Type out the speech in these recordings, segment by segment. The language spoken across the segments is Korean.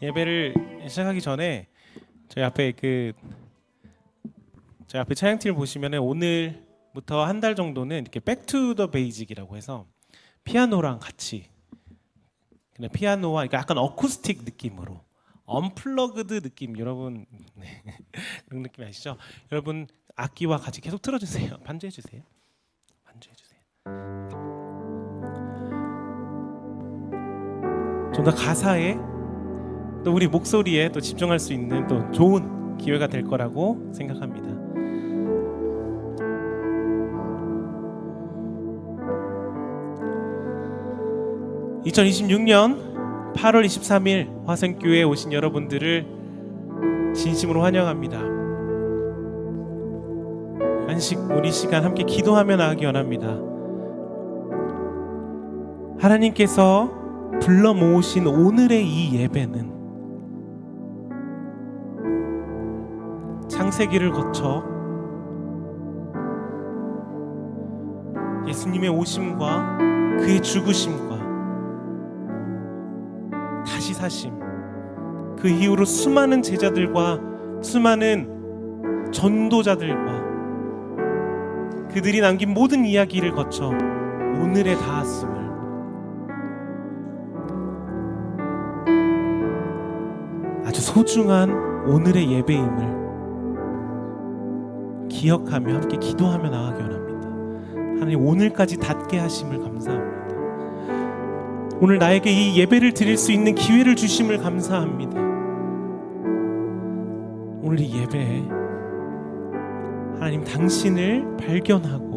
예배를 시작하기 전에 저희 앞에 차양티를 보시면은 오늘부터 한 달 정도는 이렇게 백투 더 베이직이라고 해서 피아노랑 같이 그냥 피아노와 그러니까 약간 어쿠스틱 느낌으로 언플러그드 느낌 여러분 네. 그런 느낌 아시죠? 여러분 악기와 같이 계속 틀어주세요. 반주해 주세요. 반주해 주세요. 좀 더 가사에 또 우리 목소리에 또 집중할 수 있는 또 좋은 기회가 될 거라고 생각합니다. (2026년 8월 23일) 화성교회에 오신 여러분들을 진심으로 환영합니다. 우리 시간 함께 기도하며 나가기 원합니다. 하나님께서 불러 모으신 오늘의 이 예배는 창세기를 거쳐 예수님의 오심과 그의 죽으심과 다시 사심, 그 이후로 수많은 제자들과 수많은 전도자들과 그들이 남긴 모든 이야기를 거쳐 오늘에 닿았음을 아주 소중한 오늘의 예배임을 기억하며 함께 기도하며 나가기 원합니다. 하나님 오늘까지 닿게 하심을 감사합니다. 오늘 나에게 이 예배를 드릴 수 있는 기회를 주심을 감사합니다. 오늘 이 예배에 하나님 당신을 발견하고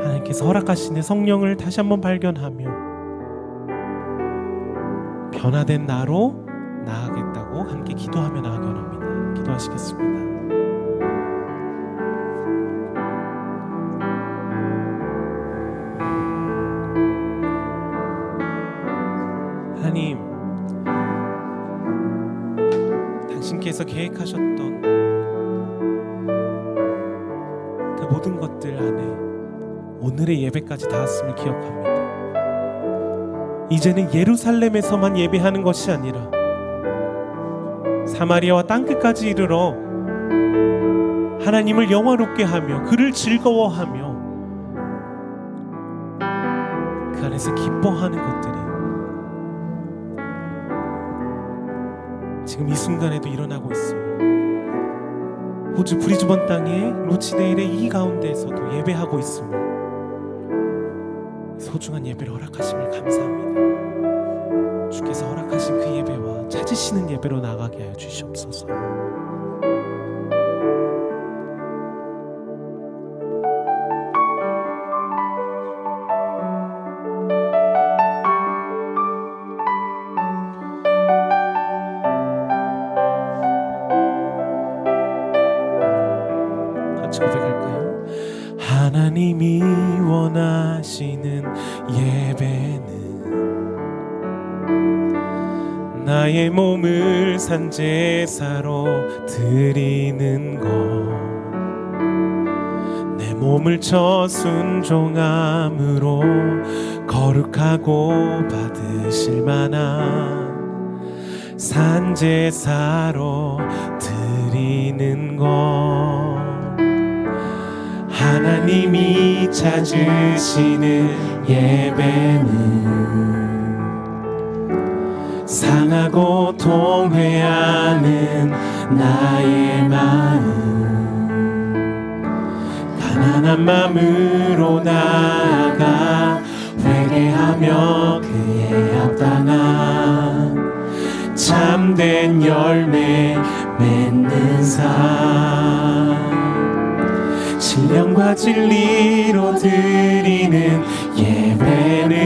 하나님께서 허락하시는 성령을 다시 한번 발견하며 변화된 나로 나아가겠다고 함께 기도하며 나아가기 원합니다. 기도하시겠습니다. 하나님, 당신께서 계획하셨던 그 모든 것들 안에 오늘의 예배까지 닿았음을 기억합니다. 이제는 예루살렘에서만 예배하는 것이 아니라 사마리아와 땅끝까지 이르러 하나님을 영화롭게 하며 그를 즐거워하며 그 안에서 기뻐하는 것들이 지금 이 순간에도 일어나고 있음을, 호주 브리즈번 땅의 로치데일의 이 가운데에서도 예배하고 있음을, 소중한 예배를 허락하심을 감사합니다. 주께서 허락하신 그 예배와 찾으시는 예배로 나가게 하여 주시옵소서. 같이 고백할까요? 하나님이 원하시는 예배는 나의 몸을 산제사로 드리는 것, 내 몸을 쳐 순종함으로 거룩하고 받으실 만한 산제사로 드리는 것, 하나님이 찾으시는 예배는 상하고 통회하는 나의 마음, 가난한 마음으로 나아가 회개하며 그의 합당한 참된 열매 맺는 삶, 신령과 진리로 드리는 예배는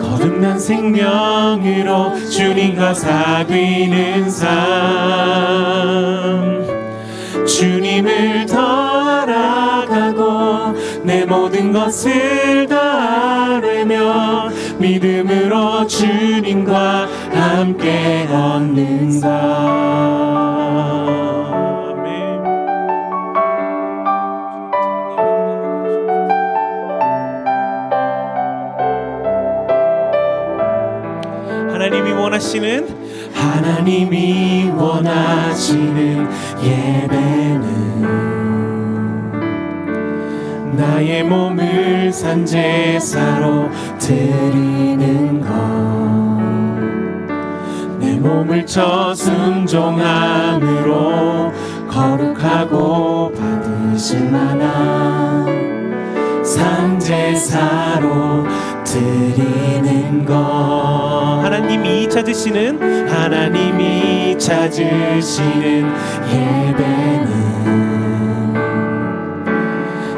거듭난 생명으로 주님과 사귀는 삶, 주님을 더 알아가고 내 모든 것을 다 아뢰며 믿음으로 주님과 함께 얻는 삶. 찾으시는 예배는 나의 몸을 산제사로 드리는 것, 내 몸을 쳐 순종함으로 거룩하고 받으실 만한 산제사로 드리는 것. 하나님이 찾으시는 예배는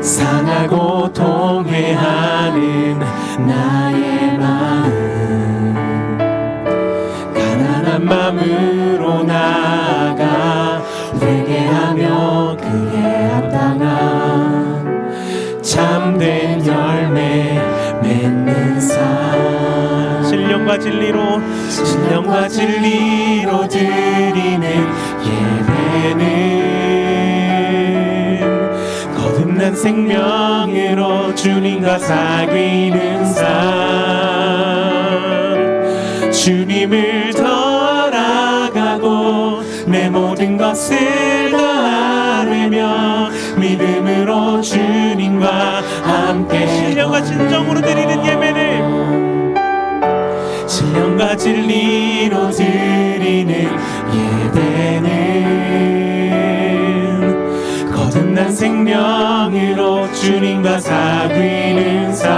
상하고 통회하는 나의 마음, 가난한 마음으로 나아가 회개하며 그에 합당한 참된 열매 맺는 삶, 신령과 진리로 드리는 예배는 거듭난 생명으로 주님과 사귀는 삶, 주님을 더 알아가고 내 모든 것을 다하며 믿음으로 주님과 함께 신령과 진정으로 드리는 예배를 신령과 진리로 드리는 예배는 거듭난 생명으로 주님과 사귀는 삶,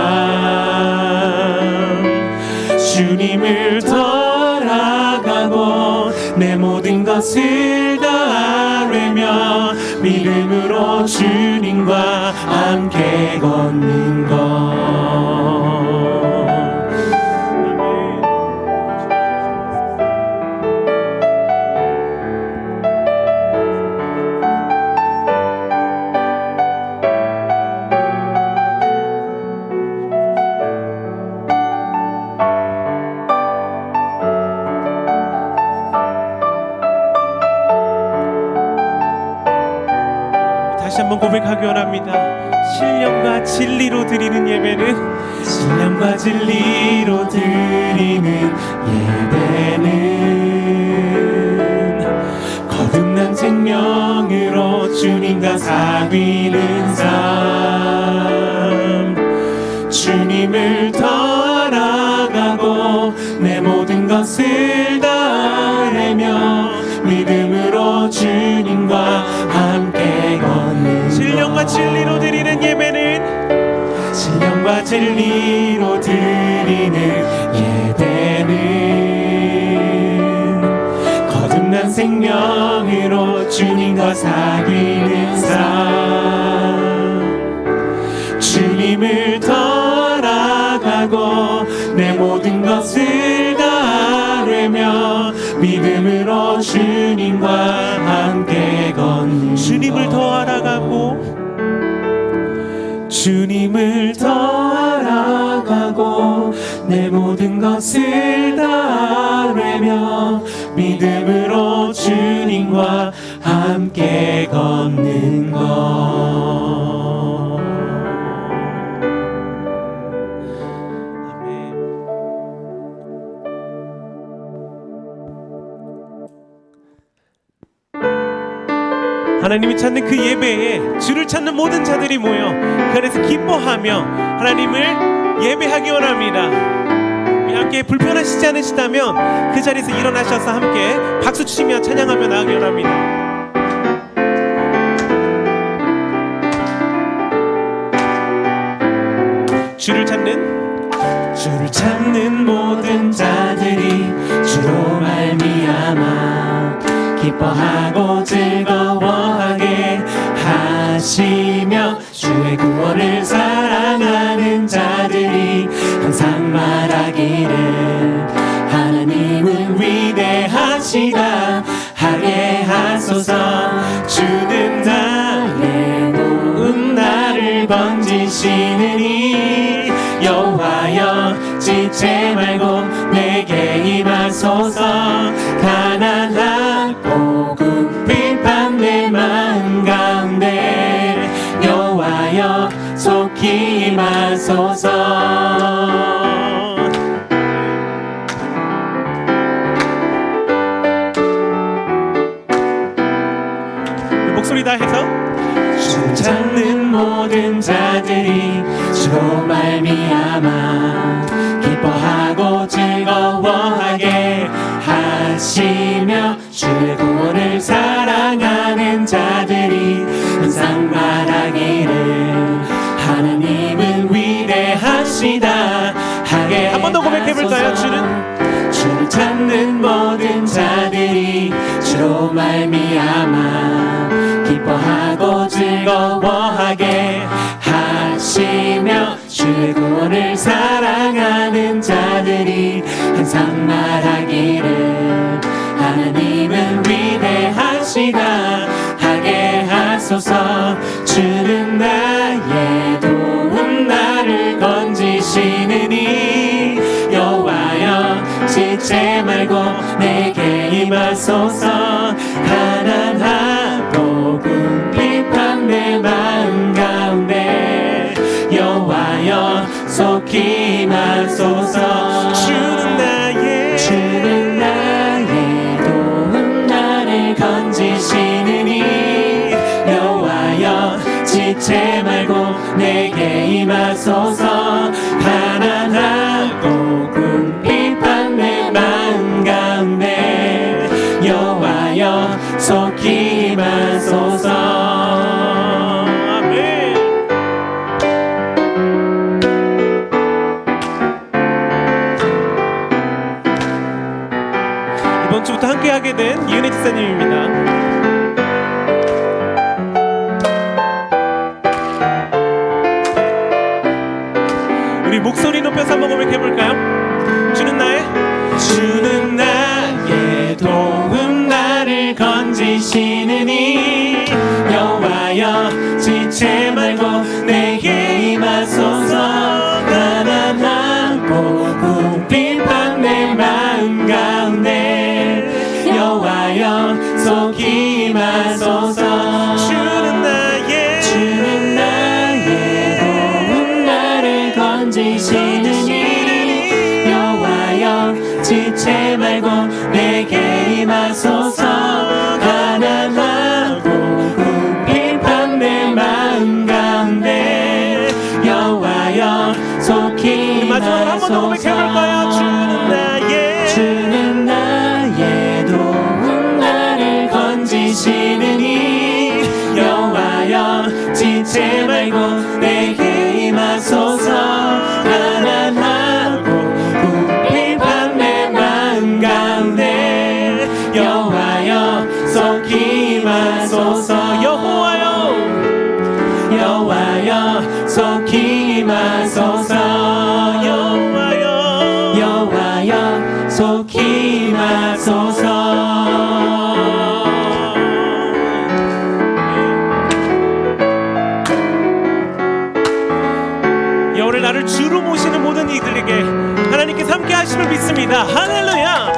주님을 더 알아가고 내 모든 것을 다하며 믿음으로 주님과 함께 걷는 것. 다시 한번 고백하기 원합니다. 신령과 진리로 드리는 예배는 신령과 진리로 드리는 예배는 거듭난 생명으로 주님과 사귀는 삶, 주님을 더 알아가고 내 모든 것을 다하며 믿음으로 주님과 함께 걷는 신령과 진리로 드리는 예배는 신령과 진리로 드리는 예배는 거듭난 생명으로 주님과 사귀는 삶, 주님을 더 알아가고 내 모든 것을 다하며 믿음으로 주님과 함께 걷는 주님을 더 알아가고 주님을 더 알아가고 내 모든 것을 다하며 믿음으로 주님과 함께 걷는 것. 아멘. 하나님이 찾는 그 예배에 주를 찾는 모든 자들이 모여 그 안에서 기뻐하며 하나님을 예배하기 원합니다. 우리 함께 불편하시지 않으시다면 그 자리에서 일어나셔서 함께 박수 치며 찬양하며 나가기 원합니다. 주를 찾는 모든 자들이 주로 말미암아 기뻐하고 즐거워하게 하시며 주의 구원을 사랑하는 자들이 항상 말하기를 하나님은 위대하시다 하게 하소서. 주는 나의 도움 나를 건지시느니 여호와여 지체 말고 내게 임하소서. 가난하고 궁핍한 내 마음 가운데 여호와여 속히 임하소서. 목소리 다 해서 주 찾는 모든 자들이 주로 말미암아 기뻐하고 즐거워하게 하시며 주의 구원을 사랑하는 자들이 항상 말하기를 하나님은 위대하시다 하게 한 번 더 고백해볼까요? 주를 찾는 모든 자들이 주로 말미암아 기뻐하고 즐거워하게 하시며 주의 구원을 사랑하는 자들이 항상 말하기를 하나님은 위대하시다 하게 하소서. 주는 나의 도움 나를 건지시느니 여호와여 지체 말고 내게 임하소서. 가난하고 궁핍한 내 마음 가운데 여호와여 속히 임하소서. 주는 나의 도움 나를 건지시느니 여호와여 지체 말고 내게 임하소서. 가난하고 궁핍한 내 마음 가운데 여호와여 속히 임하소서. 아멘. 이번 주부터 함께하게 된 이은혜 집사님입니다. 우리 목소리 높여서 한번 고백해볼까요? 주는 나의 도움 나를 건지시느니 여호와여 지체 말고 내게 임하소서. 가난하고 궁핍한 내 마음 가운데 여호와여 속히 임하소서. 주는 나의 도움 나를 건지시느니 여호와여 지체 말고 내게 임하소서. 가난하고 궁핍한 내 마음 가운데 여호와여 속히 마지막으로 한 번 더 고백해볼까요? 주는 나의 도움 나를 건지시느니 여호와여 지체 말고 내게 임하소서. 가난하고 궁핍한 내 마음 가운데 여호와여 속히 임하소서. 여호와여 속히 임하소서. 여호와여 속히 임하소서. 오늘 나를 주로 모시는 모든 이들에게 하나님께서 함께 하심을 믿습니다. 할렐루야.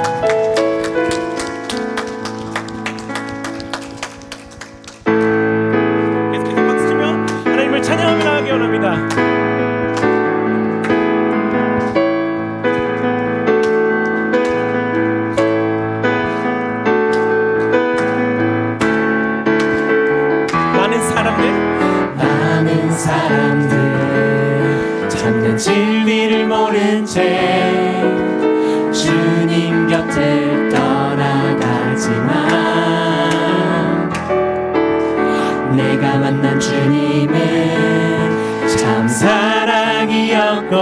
계속해서 박수치며 하나님을 찬양하며 나가기 원합니다. 많은 사람들 참된 진리를 모른 채 주님 곁을 떠나가지만 내가 만난 주님은 참 사랑이었고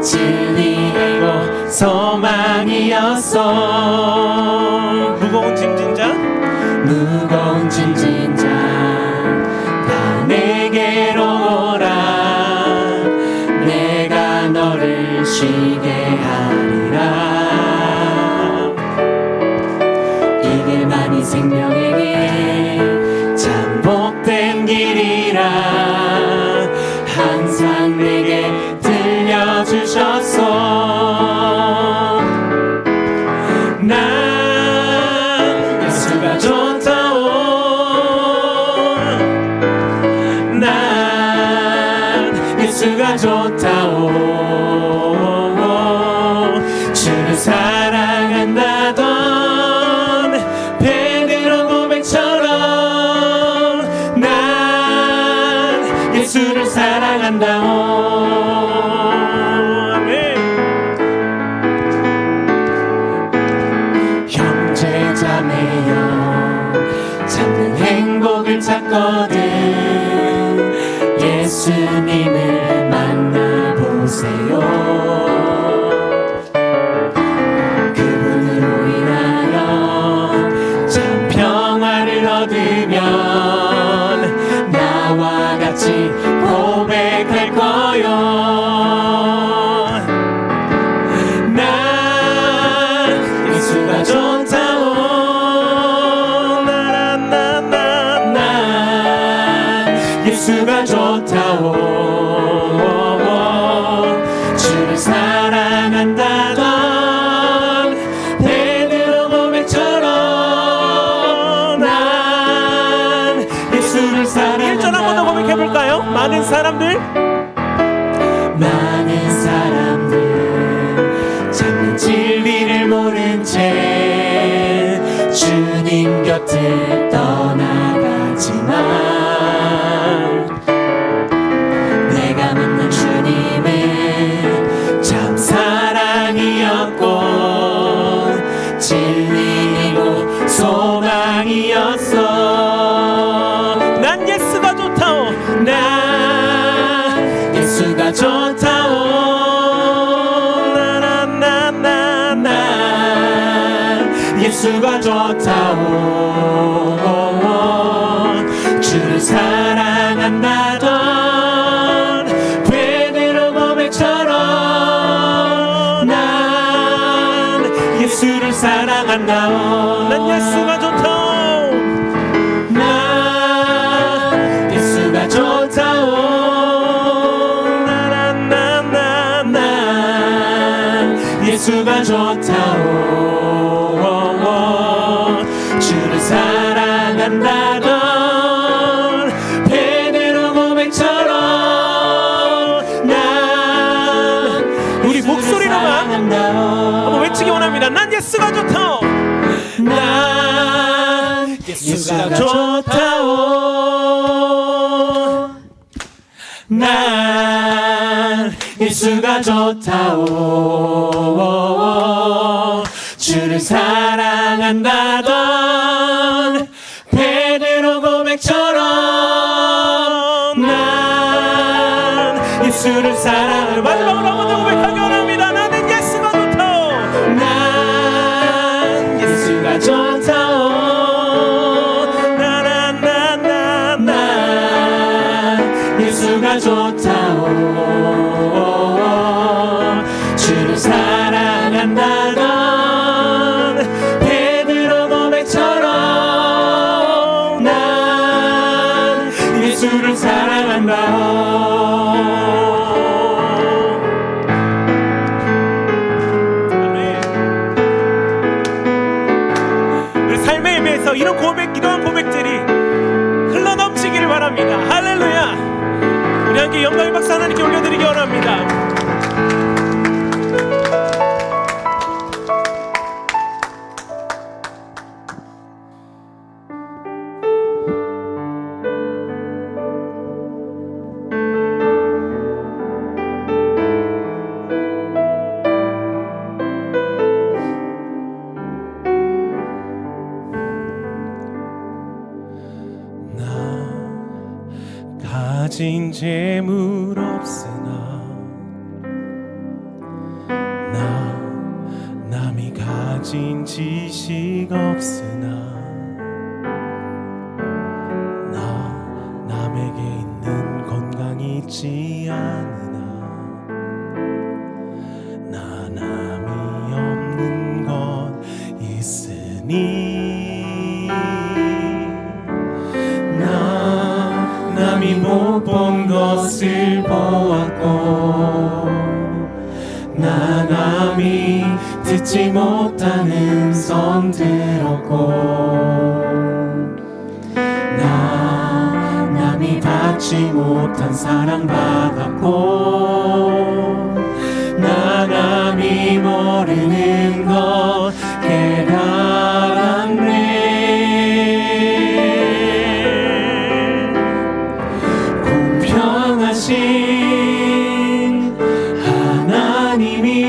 진리이고 소망이었어. 무거운 짐진 자 다 내게로 오라. 내가 너를 쉬게 하리라. 이게 만이 생명의 길 참 복된 길이라 항상 내게 들려주셨소. 난 예수가 좋다오. 난 예수가 좋다오. 주를 사랑한다던 베드로 고백처럼 참는 행복을 찾거든 예수님을 만나보세요. 그분으로 인하여 참 평화를 얻으면 나와 같이 고백할 거요. 예수가 좋다오. 난 예수가 좋다오. 주를 사랑한다던 베드로 고백처럼 난 예수를 사랑한다. 1절 한 번 더 고백해볼까요? 많은 사람들 참는 진리를 모른 채 주님 곁을 떠나가지만 내가 만난 주님은 참 사랑이었고 진리이고 소망이었어. 난 예수가 좋다오. 난 예수가 좋다오. 예수가 좋다오. 주를 사랑한다던 베드로 고백처럼 난 예수를 사랑한다오. 난 예수가 좋다오. 난 예수가 좋다오. 난 예수가 좋다오. 주를 사랑한다던 베드로 고백처럼 난 우리 목소리로만 한번 외치기 원합니다. 난 예수가 좋다오. 난 예수가 좋다오. 난 예수가 좋다오. 주를 사랑한다던 베드로 고백처럼 난 예수를 사랑을 마지막으로 한 번 더 고백하기 원합니다. 나는 예수가 좋다오. 난 예수가 좋다오. 난 예수가 좋다오. 주를 사랑한다던 베드로 고백처럼 난 예수를 사랑한다오. 우리 삶의 의미에서 이런 고백들이 흘러넘치기를 바랍니다. 할렐루야. 우리 함께 영광의 박수 하나님께 올려드리기 원합니다. 가진 재물 없으나 나 남이 가진 지식 없으나 나 남에게 있는 건강이 있지 않으나 나 남이 없는 것 있으니 남이 못 본 것을 보았고 나 남이 듣지 못한 음성 들었고 나 남이 받지 못한 사랑 받았고 나 남이 모르는 것 깨달았네. 하나님이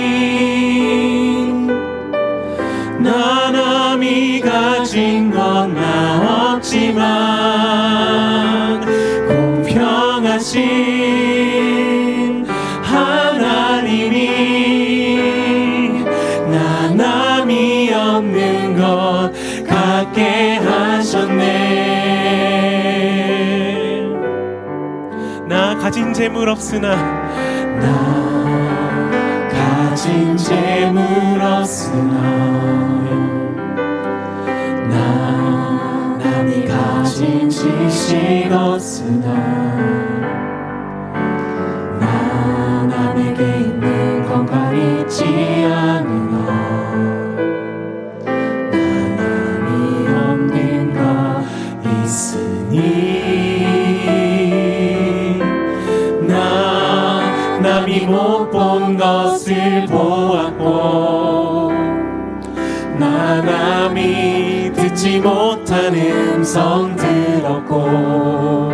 나 남이 가진 건 나 없지만 없지만 공평하신 하나님이 나 남이 없는 것 같게 하셨네. 나 가진 재물 없으나 나 가진 재물 없으나 나 남이 가진 지식 없으나 나 남에게 있는 건 가리지 않으나 나 남이 없는 거 있으니 나 남이 못 본 것을 보았고 나 남이 듣지 못한 음성 들었고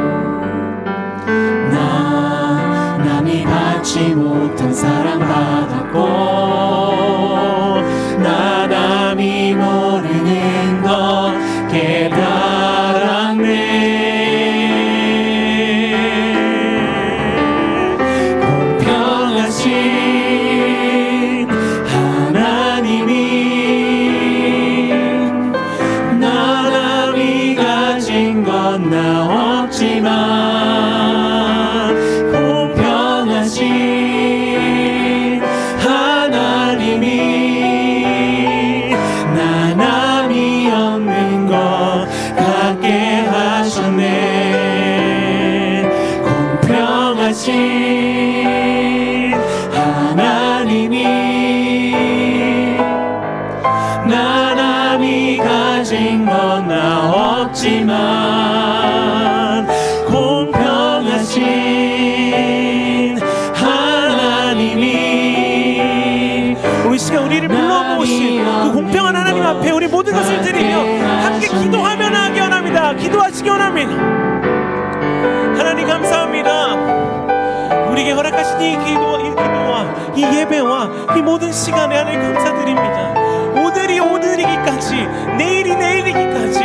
나 남이 받지 못한 사랑 받았고 나 남이 모르는 것 깨달았네. 공평하신 하나님이 나 남이 가진 건 나 없지만 공평하신 하나님이 나 남이 없는 것 같게 하셨네. 공평하신 하나님이 나 남이 가진 건 나 없지만 공평하신 하나님이 우리 시간 우리를 불러모으신 그 공평한 하나님 앞에 우리 모든 것을 드리며 함께 기도하며 나가기 원합니다. 기도하시기 원합니다. 하나님 감사합니다. 우리에게 허락하신 이 기도와 이 예배와 이 모든 시간에 하나님 감사드립니다. 오늘이 오늘이기까지 내일이 내일이기까지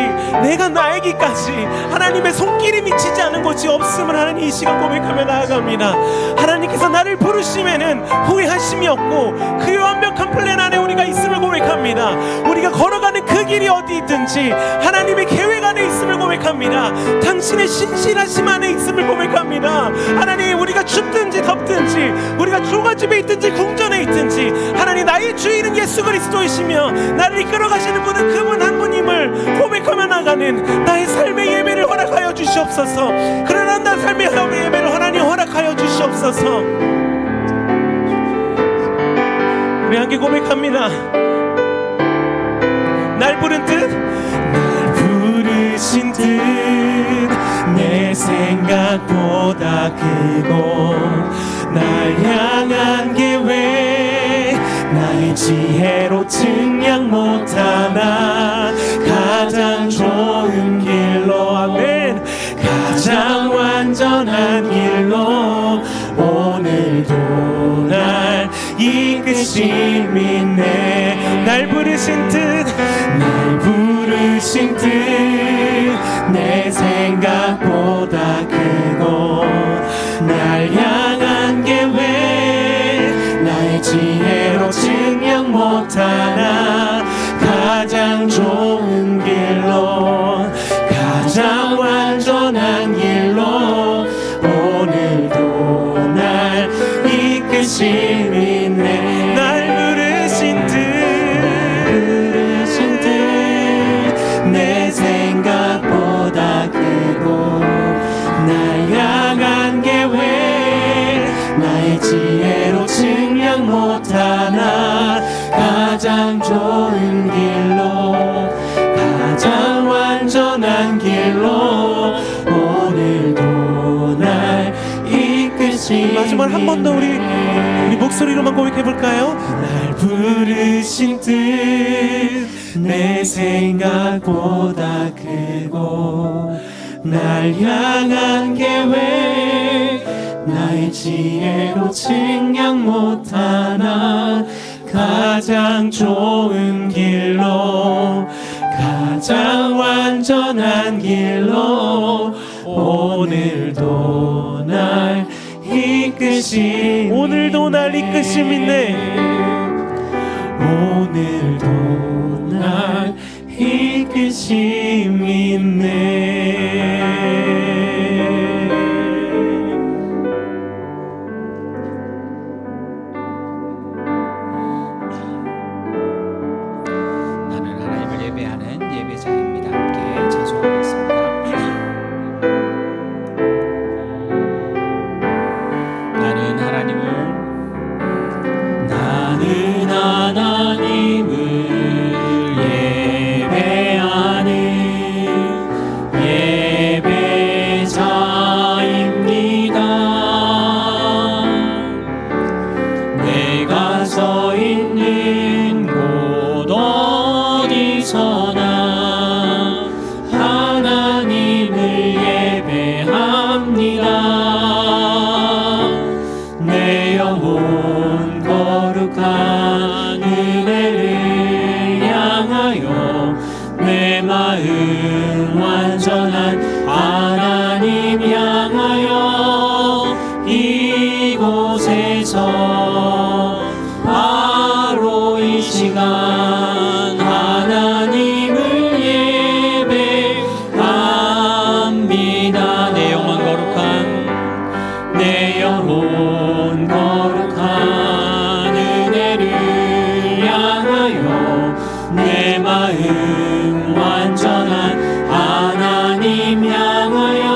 내가 나에게까지 하나님의 손길이 미치지 않은 것이 없음을 하나님 이 시간 고백하며 나아갑니다. 하나님께서 나를 부르심에는 후회하심이 없고 그의 완벽한 플랜 안에 우리가 있음을 고백합니다. 우리가 걸어가는 그 길이 어디 있든지 하나님의 계획 안에 있음을 고백합니다. 당신의 신실하심 안에 있음을 고백합니다. 하나님 우리가 춥든지 덥든지 우리가 조가집에 있든지 궁전에 있든지 하나님 나의 주인은 예수 그리스도이시며 나를 이끌어 가시는 분은 그분 한 분임을 고백하며 나가는 나의 삶의 예배를 허락하여 주시옵소서. 그러나 나 삶의 예배를 하나님 허락하여 주시옵소서. 우리 함께 고백합니다. 날 부른 뜻, 날 부르신 뜻 내 생각보다 크고 날 향한 계획 나의 지혜로 증량 못하나 가장 좋은 길로 아멘 가장 완전한 길로 오늘도 날 이끄심 있네. 날 부르신 뜻, 날 부르신 뜻 내 생각보다 크고 날 향한 계획 나의 지혜로 증명 못하나 가장 좋은 길로 가장 완전한 길로 오늘도 날 이끄심 있네. 날 부르신 뜻 내 생각보다 크고 날 향한 계획 나의 지혜로 증량 못하나 가장 좋은 길로 가장 완전한 길로 오늘도 날 이끄시네. 마지막 한 번 더 우리 목소리로만 고백해 볼까요? 날 부르신 뜻 내 생각보다 크고 날 향한 계획 나의 지혜로 증량 못하나 가장 좋은 길로 가장 완전한 완전한 길로 오늘도 날 이끄심 오늘도 날 이끄심 있네. 오늘도 날 이끄심 있네. 나는 하나님을 예배하는 예배자입니다. 함께 찬송하겠습니다. 나는 하나님을 예배하는 예배자입니다. 내가 서 있는 곳 어디서나 하나님을 예배합니다. 내 영혼 거룩한 은혜를 향하여 내 마음 완전한 하나님 향하여 이곳에서 바로 이 시간 하나님을 예배합니다. 내 영혼 거룩한 은혜를 향하여 내 마음 완전한 하나님 향하여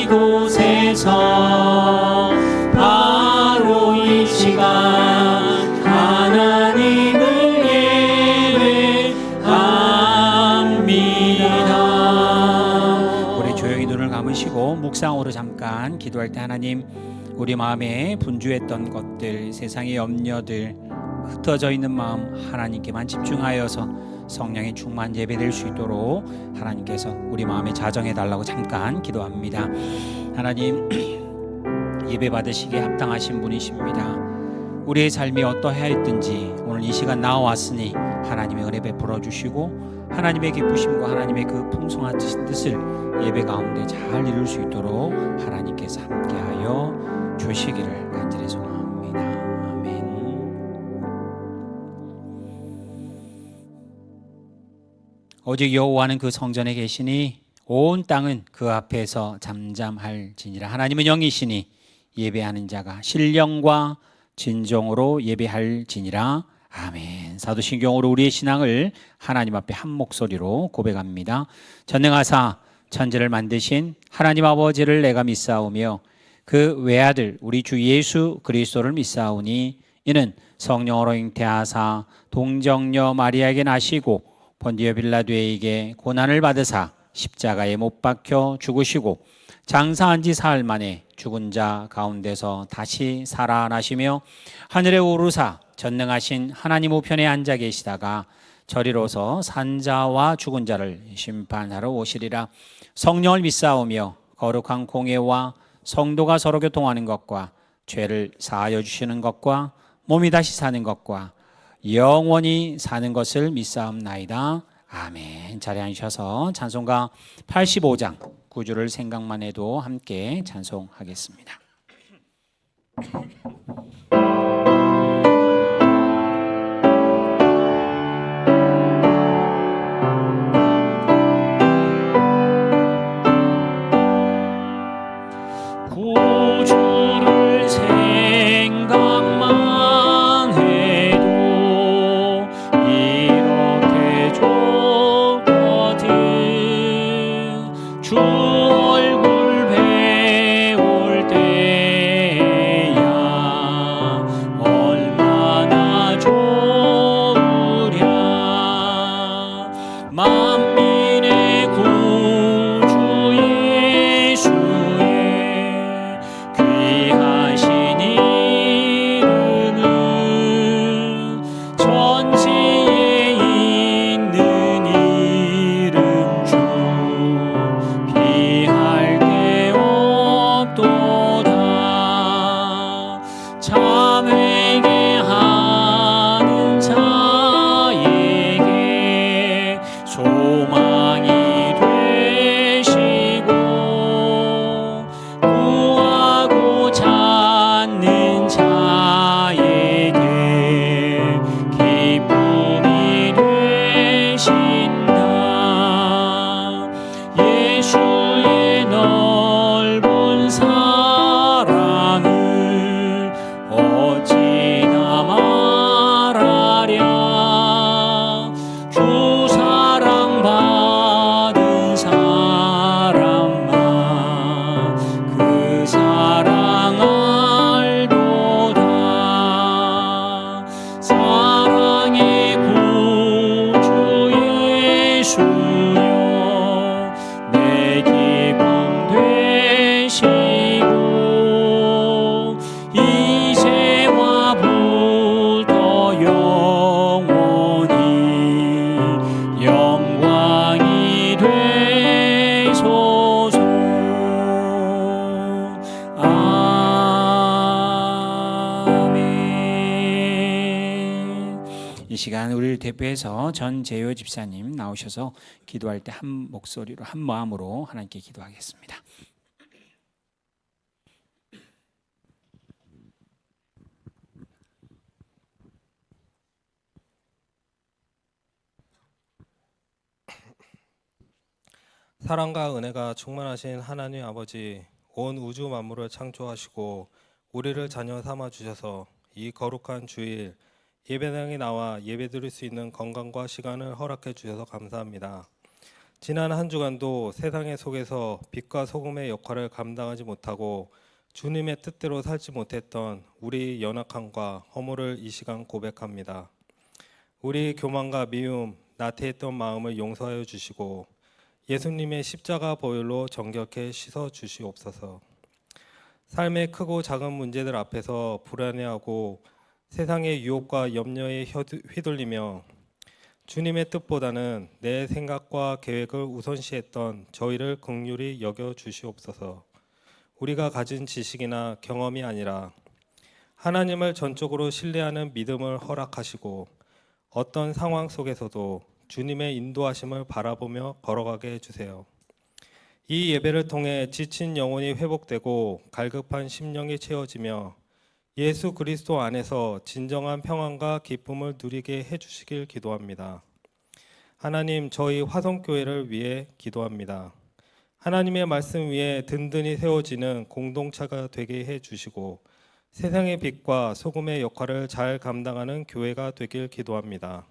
이곳에서 바로 이 시간 하나님을 예배합니다. 우리 조용히 눈을 감으시고 묵상으로 잠깐 기도할 때 하나님, 우리 마음에 분주했던 것들, 세상의 염려들, 흩어져 있는 마음 하나님께만 집중하여서 성령의 충만 예배될 수 있도록 하나님께서 우리 마음에 자정해 달라고 잠깐 기도합니다. 하나님, 예배 받으시기에 합당하신 분이십니다. 우리의 삶이 어떠하였든지 오늘 이 시간 나와왔으니 하나님의 은혜 베풀어 주시고 하나님의 기쁘심과 하나님의 그 풍성한 뜻을 예배 가운데 잘 이룰 수 있도록 하나님께서 함께하여 주시기를 간절히 소망합니다. 아멘. 오직 여호와는 그 성전에 계시니 온 땅은 그 앞에서 잠잠할지니라. 하나님은 영이시니 예배하는 자가 신령과 진정으로 예배할지니라. 아멘. 사도신경으로 우리의 신앙을 하나님 앞에 한 목소리로 고백합니다. 전능하사 천지를 만드신 하나님 아버지를 내가 믿사오며 그 외아들 우리 주 예수 그리스도를 믿사오니 이는 성령으로 잉태하사 동정녀 마리아에게 나시고 본디오 빌라도에게 고난을 받으사 십자가에 못 박혀 죽으시고 장사한 지 사흘 만에 죽은 자 가운데서 다시 살아나시며 하늘에 오르사 전능하신 하나님 우편에 앉아 계시다가 저리로서 산자와 죽은 자를 심판하러 오시리라. 성령을 믿사오며 거룩한 공예와 성도가 서로 교통하는 것과 죄를 사하여 주시는 것과 몸이 다시 사는 것과 영원히 사는 것을 믿사옵나이다. 아멘. 자리에 앉으셔서 찬송가 85장 9주를 생각만 해도 함께 찬송하겠습니다. 구주를 생각만 해도 이렇게 좋거든. 주 얼굴 배울 때야 얼마나 좋으랴. 만민의 구주 예수의 귀하신 이름은 천지에 있는 이름 중 귀한 시간 우리를 대표해서 전재효 집사님 나오셔서 기도할 때 한 목소리로 한 마음으로 하나님께 기도하겠습니다. 사랑과 은혜가 충만하신 하나님 아버지, 온 우주 만물을 창조하시고 우리를 자녀 삼아 주셔서 이 거룩한 주일 예배당에 나와 예배드릴 수 있는 건강과 시간을 허락해 주셔서 감사합니다. 지난 한 주간도 세상의 속에서 빛과 소금의 역할을 감당하지 못하고 주님의 뜻대로 살지 못했던 우리 연약함과 허물을 이 시간 고백합니다. 우리 교만과 미움, 나태했던 마음을 용서하여 주시고 예수님의 십자가 보혈로 정결케 씻어 주시옵소서. 삶의 크고 작은 문제들 앞에서 불안해하고 세상의 유혹과 염려에 휘둘리며 주님의 뜻보다는 내 생각과 계획을 우선시했던 저희를 긍휼히 여겨 주시옵소서. 우리가 가진 지식이나 경험이 아니라 하나님을 전적으로 신뢰하는 믿음을 허락하시고 어떤 상황 속에서도 주님의 인도하심을 바라보며 걸어가게 해주세요. 이 예배를 통해 지친 영혼이 회복되고 갈급한 심령이 채워지며 예수 그리스도 안에서 진정한 평안과 기쁨을 누리게 해주시길 기도합니다. 하나님, 저희 화성교회를 위해 기도합니다. 하나님의 말씀 위에 든든히 세워지는 공동체가 되게 해주시고 세상의 빛과 소금의 역할을 잘 감당하는 교회가 되길 기도합니다.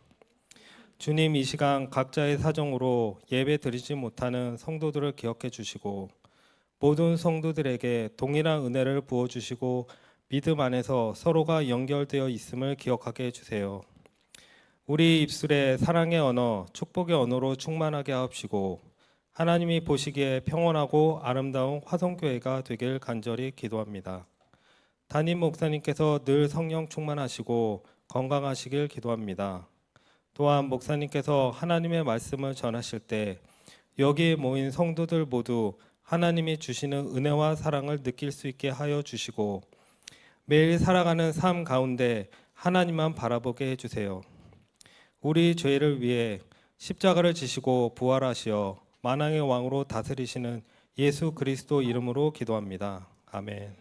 주님, 이 시간 각자의 사정으로 예배 드리지 못하는 성도들을 기억해 주시고 모든 성도들에게 동일한 은혜를 부어주시고 믿음 안에서 서로가 연결되어 있음을 기억하게 해주세요. 우리 입술에 사랑의 언어, 축복의 언어로 충만하게 하옵시고 하나님이 보시기에 평온하고 아름다운 화성교회가 되길 간절히 기도합니다. 담임 목사님께서 늘 성령 충만하시고 건강하시길 기도합니다. 또한 목사님께서 하나님의 말씀을 전하실 때 여기에 모인 성도들 모두 하나님이 주시는 은혜와 사랑을 느낄 수 있게 하여 주시고 매일 살아가는 삶 가운데 하나님만 바라보게 해주세요. 우리 죄를 위해 십자가를 지시고 부활하시어 만왕의 왕으로 다스리시는 예수 그리스도 이름으로 기도합니다. 아멘.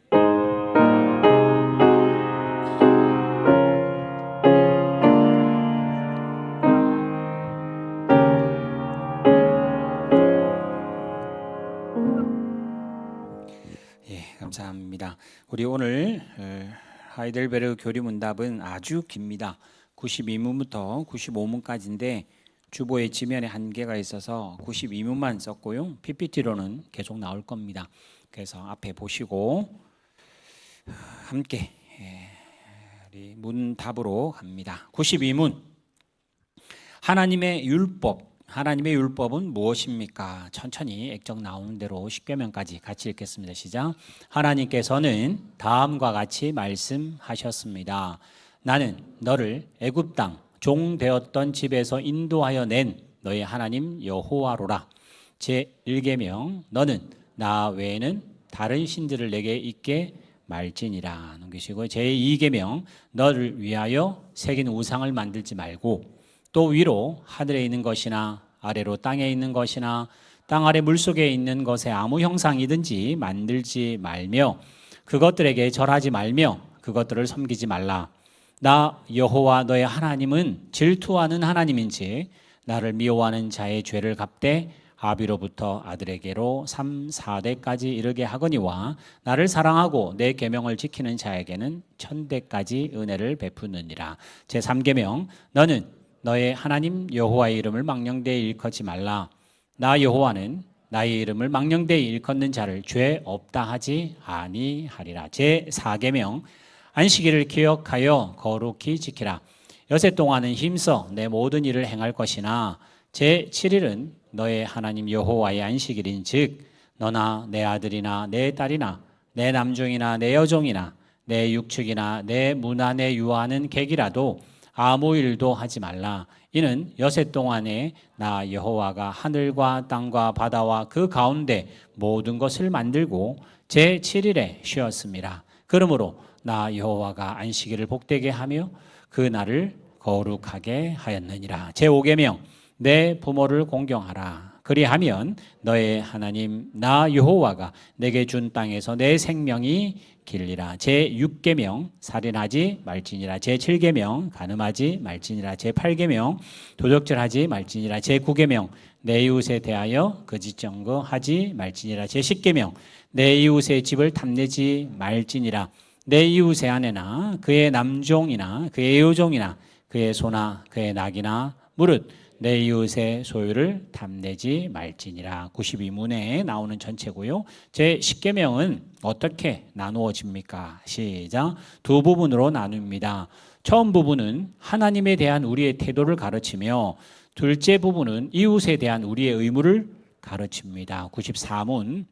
감사합니다. 우리 오늘 하이델베르 교리문답은 아주 깁니다. 92문부터 95문까지인데 주보의 지면에 한계가 있어서 92문만 썼고요. PPT로는 계속 나올 겁니다. 그래서 앞에 보시고 함께 우리 문답으로 갑니다. 92문. 하나님의 율법. 하나님의 율법은 무엇입니까? 천천히 액정 나오는 대로 십계명까지 같이 읽겠습니다. 시작. 하나님께서는 다음과 같이 말씀하셨습니다. 나는 너를 애굽 땅 종 되었던 집에서 인도하여 낸 너의 하나님 여호와로라. 제1계명 너는 나 외에는 다른 신들을 내게 있게 말지니라. 넘기시고 제2계명 너를 위하여 새긴 우상을 만들지 말고 또 위로 하늘에 있는 것이나 아래로 땅에 있는 것이나 땅 아래 물속에 있는 것에 아무 형상이든지 만들지 말며 그것들에게 절하지 말며 그것들을 섬기지 말라. 나 여호와 너의 하나님은 질투하는 하나님인지 나를 미워하는 자의 죄를 갚되 아비로부터 아들에게로 3, 4대까지 이르게 하거니와 나를 사랑하고 내 계명을 지키는 자에게는 1000대까지 은혜를 베푸느니라. 제3계명 너는 너의 하나님 여호와의 이름을 망령되이 일컫지 말라. 나 여호와는 나의 이름을 망령되이 일컫는 자를 죄 없다 하지 아니하리라. 제4계명 안식일을 기억하여 거룩히 지키라. 여세 동안은 힘써 내 모든 일을 행할 것이나 제7일은 너의 하나님 여호와의 안식일인즉 너나 내 아들이나 내 딸이나 내 남종이나 내 여종이나 내 육축이나 내 문 안에 유하는 객이라도 아무 일도 하지 말라. 이는 여세 동안에 나 여호와가 하늘과 땅과 바다와 그 가운데 모든 것을 만들고 제7일에 쉬었습니다. 그러므로 나 여호와가 안식일을 복되게 하며 그 날을 거룩하게 하였느니라. 제5계명 내 부모를 공경하라. 그리하면 너의 하나님 나 여호와가 내게 준 땅에서 내 생명이 길리라. 제6계명 살인하지 말지니라. 제7계명 간음하지 말지니라. 제8계명 도적질하지 말지니라. 제9계명 내 이웃에 대하여 거짓 증거하지 말지니라. 제10계명 내 이웃의 집을 탐내지 말지니라. 내 이웃의 아내나 그의 남종이나 그의 여종이나 그의 소나 그의 낙이나 무릇 내 이웃의 소유를 탐내지 말지니라. 92문에 나오는 전체고요. 제10계명은 어떻게 나누어집니까? 시작. 두 부분으로 나눕니다. 처음 부분은 하나님에 대한 우리의 태도를 가르치며 둘째 부분은 이웃에 대한 우리의 의무를 가르칩니다. 94문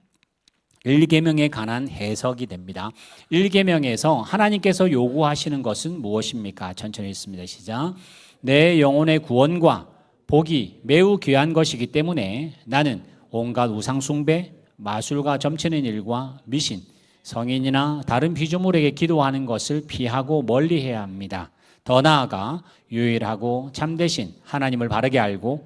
1계명에 관한 해석이 됩니다. 1계명에서 하나님께서 요구하시는 것은 무엇입니까? 천천히 읽습니다. 시작. 내 영혼의 구원과 복이 매우 귀한 것이기 때문에 나는 온갖 우상 숭배, 마술과 점치는 일과 미신, 성인이나 다른 피조물에게 기도하는 것을 피하고 멀리해야 합니다. 더 나아가 유일하고 참되신 하나님을 바르게 알고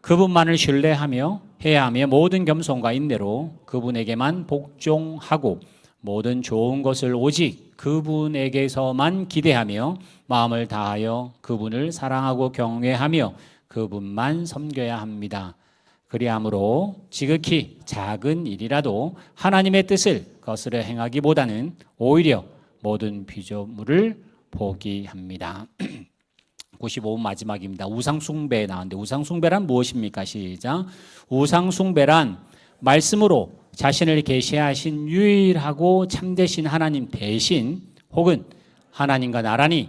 그분만을 신뢰하며 해야 하며 모든 겸손과 인내로 그분에게만 복종하고 모든 좋은 것을 오직 그분에게서만 기대하며 마음을 다하여 그분을 사랑하고 경외하며 그분만 섬겨야 합니다. 그리하므로 지극히 작은 일이라도 하나님의 뜻을 거스려 행하기보다는 오히려 모든 피조물을 포기합니다. 95분 마지막입니다. 우상숭배에 나왔는데 우상숭배란 무엇입니까? 시작. 우상숭배란 말씀으로 자신을 계시하신 유일하고 참되신 하나님 대신 혹은 하나님과 나란히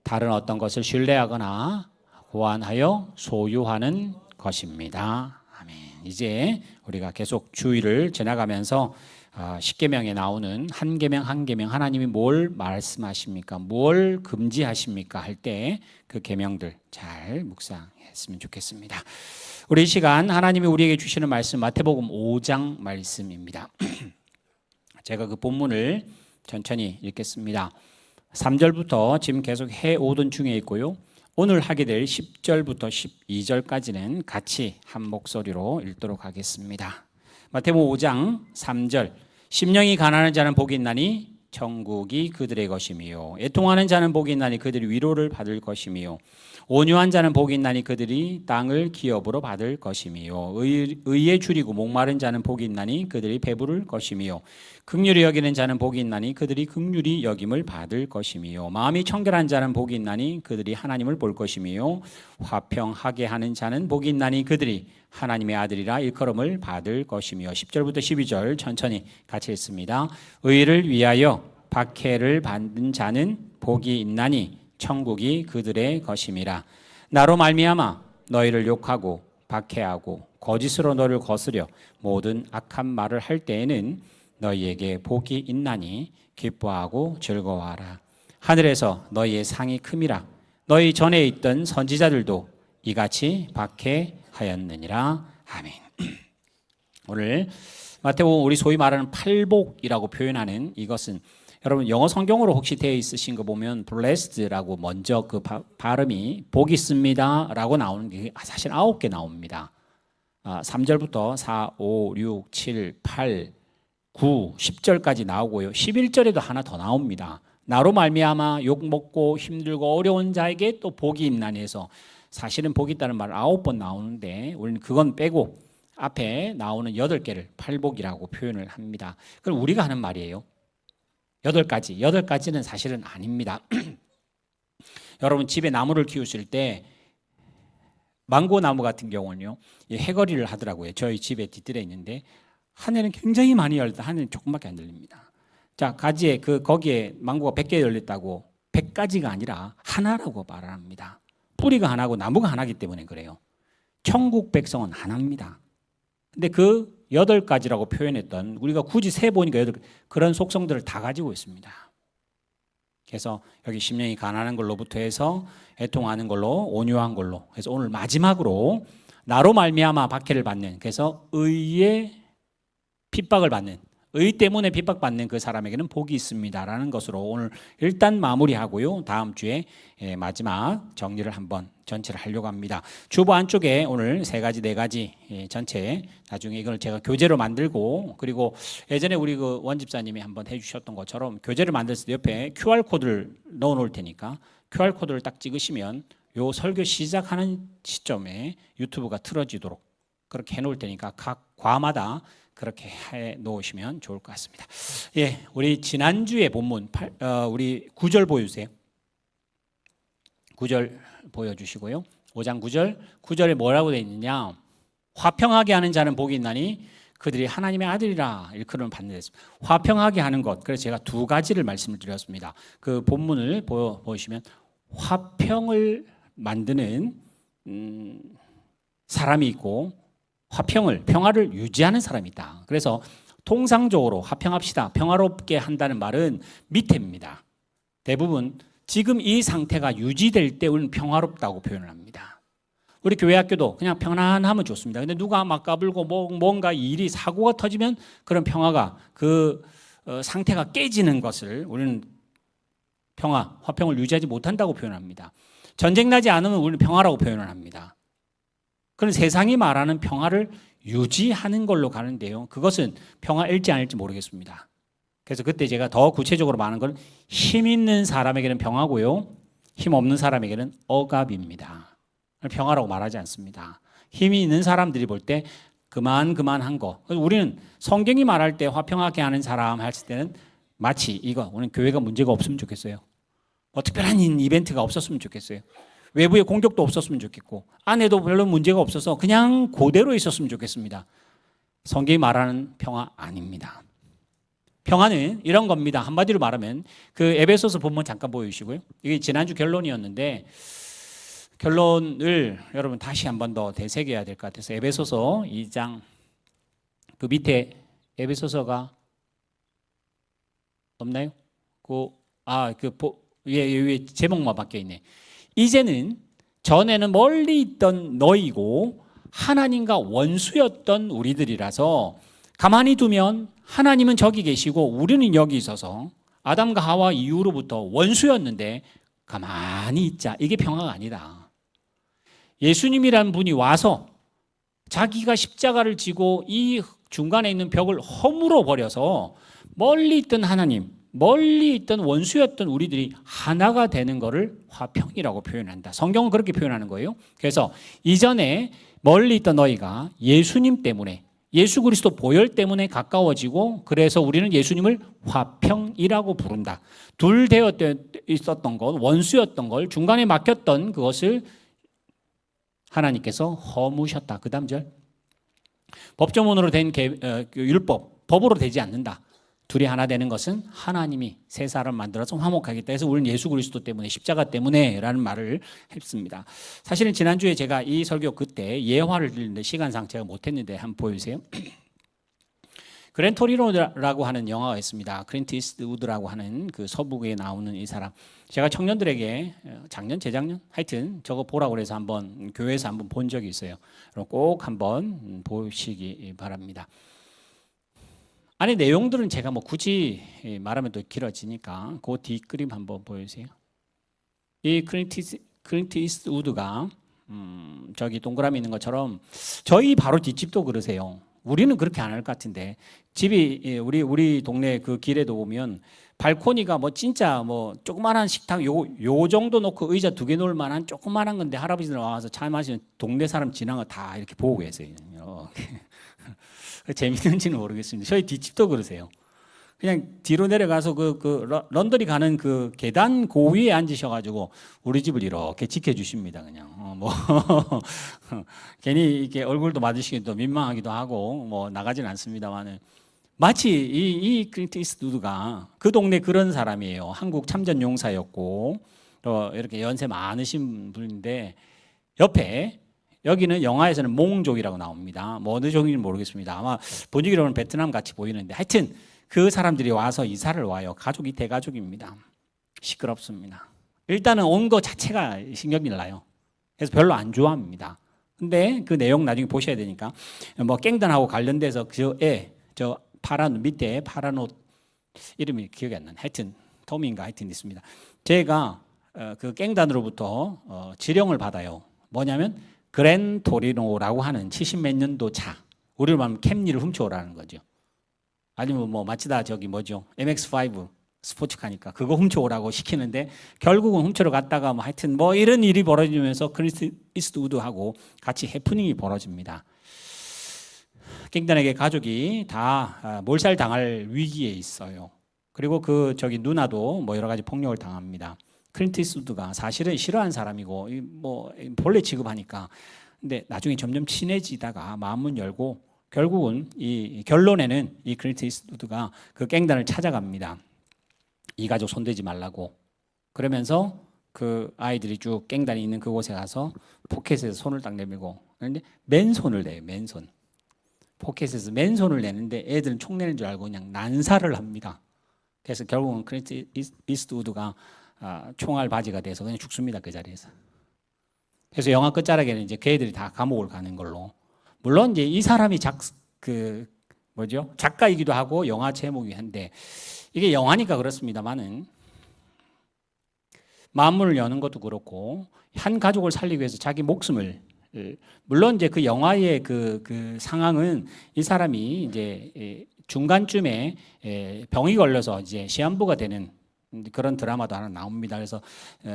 다른 어떤 것을 신뢰하거나 고안하여 소유하는 것입니다. 아멘. 이제 우리가 계속 주의를 지나가면서 10계명에 나오는 한 계명 한 계명 하나님이 뭘 말씀하십니까? 뭘 금지하십니까? 할 때 그 계명들 잘 묵상했으면 좋겠습니다. 우리 이 시간 하나님이 우리에게 주시는 말씀 마태복음 5장 말씀입니다. 제가 그 본문을 천천히 읽겠습니다. 3절부터 지금 계속 해오던 중에 있고요. 오늘 하게 될 10절부터 12절까지는 같이 한 목소리로 읽도록 하겠습니다. 마태복음 5장 3절 심령이 가난한 자는 복이 있나니 천국이 그들의 것이며 애통하는 자는 복이 있나니 그들이 위로를 받을 것이며 온유한 자는 복이 있나니 그들이 땅을 기업으로 받을 것이며 의에 줄이고 목마른 자는 복이 있나니 그들이 배부를 것이며 긍휼히 여기는 자는 복이 있나니 그들이 긍휼히 여김을 받을 것이며 마음이 청결한 자는 복이 있나니 그들이 하나님을 볼 것이며 화평하게 하는 자는 복이 있나니 그들이 하나님의 아들이라 일컬음을 받을 것이며 10절부터 12절 천천히 같이 읽습니다. 의를 위하여 박해를 받는 자는 복이 있나니 천국이 그들의 것임이라. 나로 말미암아 너희를 욕하고 박해하고 거짓으로 너를 거스려 모든 악한 말을 할 때에는 너희에게 복이 있나니 기뻐하고 즐거워하라. 하늘에서 너희의 상이 큼이라. 너희 전에 있던 선지자들도 이같이 박해하였느니라. 아멘. 오늘 마태복음 우리 소위 말하는 팔복이라고 표현하는 이것은 여러분 영어 성경으로 혹시 되어 있으신 거 보면 blessed라고 먼저 그 발음이 복 있습니다 라고 나오는 게 사실 9개 나옵니다. 3절부터 4, 5, 6, 7, 8, 9, 10절까지 나오고요. 11절에도 하나 더 나옵니다. 나로 말미암아 욕먹고 힘들고 어려운 자에게 또 복이 있나니 해서 사실은 복이 있다는 말 9번 나오는데 우리는 그건 빼고 앞에 나오는 8개를 팔복이라고 표현을 합니다. 그럼 우리가 하는 말이에요. 8가지는 사실은 아닙니다. 여러분 집에 나무를 키우실 때 망고 나무 같은 경우는요 해거리를 하더라고요. 저희 집에 뒤뜰에 있는데 한 해는 굉장히 많이 열다 한 해는 조금밖에 안 열립니다. 자 가지에 거기에 망고가 100개 열렸다고 100가지가 아니라 하나라고 말합니다. 뿌리가 하나고 나무가 하나이기 때문에 그래요. 천국 백성은 하나입니다. 근데 그 8가지라고 표현했던 우리가 굳이 세보니까 그런 속성들을 다 가지고 있습니다. 그래서 여기 심령이 가난한 걸로부터 해서 애통하는 걸로 온유한 걸로 그래서 오늘 마지막으로 나로 말미암아 박해를 받는 그래서 의의 핍박을 받는 의 때문에 핍박받는 그 사람에게는 복이 있습니다라는 것으로 오늘 일단 마무리하고요. 다음 주에 마지막 정리를 한번 전체를 하려고 합니다. 주보 안쪽에 오늘 3가지 4가지 전체 나중에 이걸 제가 교재로 만들고, 그리고 예전에 우리 그 원집사님이 한번 해주셨던 것처럼 교재를 만들었을 때 옆에 QR 코드를 넣어 놓을 테니까 QR 코드를 딱 찍으시면 요 설교 시작하는 시점에 유튜브가 틀어지도록 그렇게 해 놓을 테니까 각 과마다 그렇게 해 놓으시면 좋을 것 같습니다. 예, 우리 지난주에 본문 우리 9절 보여주세요. 9절 보여주시고요. 5장 9절. 9절에 뭐라고 되어 있느냐? 화평하게 하는 자는 복이 있나니 그들이 하나님의 아들이라 일컬음을 받는 데습니다. 화평하게 하는 것. 그래서 제가 2가지를 말씀을 드렸습니다. 그 본문을 보시면 화평을 만드는 사람이 있고 평화를 유지하는 사람이 있다. 그래서 통상적으로 화평합시다, 평화롭게 한다는 말은 밑에입니다. 대부분 지금 이 상태가 유지될 때 우리는 평화롭다고 표현을 합니다. 우리 교회 학교도 그냥 편안하면 좋습니다. 근데 누가 막 까불고 뭔가 일이 사고가 터지면 그런 평화가 그 상태가 깨지는 것을 우리는 화평을 유지하지 못한다고 표현합니다. 전쟁 나지 않으면 우리는 평화라고 표현을 합니다. 그런 세상이 말하는 평화를 유지하는 걸로 가는데요. 그것은 평화일지 아닐지 모르겠습니다. 그래서 그때 제가 더 구체적으로 말하는 건 힘 있는 사람에게는 평화고요, 힘 없는 사람에게는 억압입니다. 평화라고 말하지 않습니다. 힘이 있는 사람들이 볼 때 그만한 거. 우리는 성경이 말할 때 화평하게 하는 사람 했을 때는 마치 이거, 우리는 교회가 문제가 없으면 좋겠어요. 뭐 특별한 이벤트가 없었으면 좋겠어요. 외부의 공격도 없었으면 좋겠고 안에도 별로 문제가 없어서 그냥 그대로 있었으면 좋겠습니다. 성경이 말하는 평화 아닙니다. 평화는 이런 겁니다. 한마디로 말하면 그 에베소서 본문 잠깐 보여주시고요. 이게 지난주 결론이었는데 결론을 여러분 다시 한 번 더 되새겨야 될 것 같아서 에베소서 2장 그 밑에 에베소서가 없나요? 예, 제목만 바뀌어 있네. 이제는 전에는 멀리 있던 너희고 하나님과 원수였던 우리들이라서 가만히 두면 하나님은 저기 계시고 우리는 여기 있어서 아담과 하와 이후로부터 원수였는데 가만히 있자. 이게 평화가 아니다. 예수님이라는 분이 와서 자기가 십자가를 지고 이 중간에 있는 벽을 허물어 버려서 멀리 있던 하나님, 멀리 있던 원수였던 우리들이 하나가 되는 것을 화평이라고 표현한다. 성경은 그렇게 표현하는 거예요. 그래서 이전에 멀리 있던 너희가 예수님 때문에, 예수 그리스도 보혈 때문에 가까워지고 그래서 우리는 예수님을 화평이라고 부른다. 둘 되어 있었던 것, 원수였던 걸 중간에 막혔던 그것을 하나님께서 허무셨다. 그 다음 절. 법조문으로 된 율법, 법으로 되지 않는다. 둘이 하나 되는 것은 하나님이 세 사람 만들어서 화목하겠다 해서 우리는 예수 그리스도 때문에, 십자가 때문에 라는 말을 했습니다. 사실은 지난주에 제가 이 설교 그때 예화를 드리는데 시간상 제가 못했는데 한번 보여주세요. 그랜토리노라고 하는 영화가 있습니다. 클린트 이스트우드라고 하는 그 서부에 나오는 이 사람. 제가 청년들에게 작년, 재작년 하여튼 저거 보라고 그래서 한번 교회에서 한번 본 적이 있어요. 꼭 한번 보시기 바랍니다. 안에 내용들은 제가 뭐 굳이 말하면 또 길어지니까 그 뒷그림 한번 보여주세요. 이 클린트 이스트우드가 저기 동그라미 있는 것처럼 저희 바로 뒷집도 그러세요. 우리는 그렇게 안 할 것 같은데 집이 우리 동네 그 길에도 보면 발코니가 뭐 진짜 뭐 조그만한 식탁 요 정도 놓고 의자 2개 놓을 만한 조그만한 건데 할아버지들 와서 차 마시면 동네 사람 지나가 다 이렇게 보고 계세요. 재밌는지는 모르겠습니다. 저희 뒷집도 그러세요. 그냥 뒤로 내려가서 런던이 가는 그 계단 그 위에 앉으셔가지고 우리 집을 이렇게 지켜주십니다. 그냥 괜히 이렇게 얼굴도 맞으시기도 민망하기도 하고 뭐 나가진 않습니다만은 마치 이 클린트 이스트우드가 그 동네 그런 사람이에요. 한국 참전 용사였고 또 이렇게 연세 많으신 분인데 옆에 여기는 영화에서는 몽족이라고 나옵니다. 뭐 어느 종인지는 모르겠습니다. 아마 분위기로는 베트남 같이 보이는데 하여튼 그 사람들이 와서 이사를 와요. 가족이 대가족입니다. 시끄럽습니다. 일단은 온 거 자체가 신경이 나요. 그래서 별로 안 좋아합니다. 근데 그 내용 나중에 보셔야 되니까 뭐 깽단하고 관련돼서 저 파란 밑에 파란 옷 이름이 기억이 안 나네. 하여튼 톰인가 하여튼 있습니다. 제가 그 깽단으로부터 지령을 받아요. 뭐냐면 그랜 토리노라고 하는 70몇 년도 차, 우리로 말하면 캠리를 훔쳐오라는 거죠. 아니면 뭐 마치다 저기 뭐죠, MX5 스포츠카니까 그거 훔쳐오라고 시키는데 결국은 훔쳐러 갔다가 뭐 하여튼 뭐 이런 일이 벌어지면서 클린트 이스트우드하고 같이 해프닝이 벌어집니다. 깽단에게 가족이 다 몰살당할 위기에 있어요. 그리고 그 저기 누나도 뭐 여러 가지 폭력을 당합니다. 클린트 이스트우드가 사실은 싫어하는 사람이고 뭐 본래 취급하니까, 근데 나중에 점점 친해지다가 마음문 열고 결국은 이 결론에는 이 클린트 이스트우드가 그 깽단을 찾아갑니다. 이 가족 손대지 말라고. 그러면서 그 아이들이 쭉 깽단이 있는 그곳에 가서 포켓에서 손을 딱 내밀고, 그런데 맨손을 내요. 맨손. 포켓에서 맨손을 내는데 애들은 총 내는 줄 알고 그냥 난사를 합니다. 그래서 결국은 클린트 이스트우드가 총알 바지가 돼서 그냥 죽습니다. 그 자리에서. 그래서 영화 끝자락에는 이제 그 애들이 다 감옥을 가는 걸로. 물론 이제 이 사람이 작가이기도 하고 영화 제목이 한데, 이게 영화니까 그렇습니다만은 마음문을 여는 것도 그렇고 한 가족을 살리기 위해서 자기 목숨을, 물론 이제 그 영화의 그 상황은 이 사람이 이제 중간쯤에 병이 걸려서 이제 시한부가 되는 그런 드라마도 하나 나옵니다. 그래서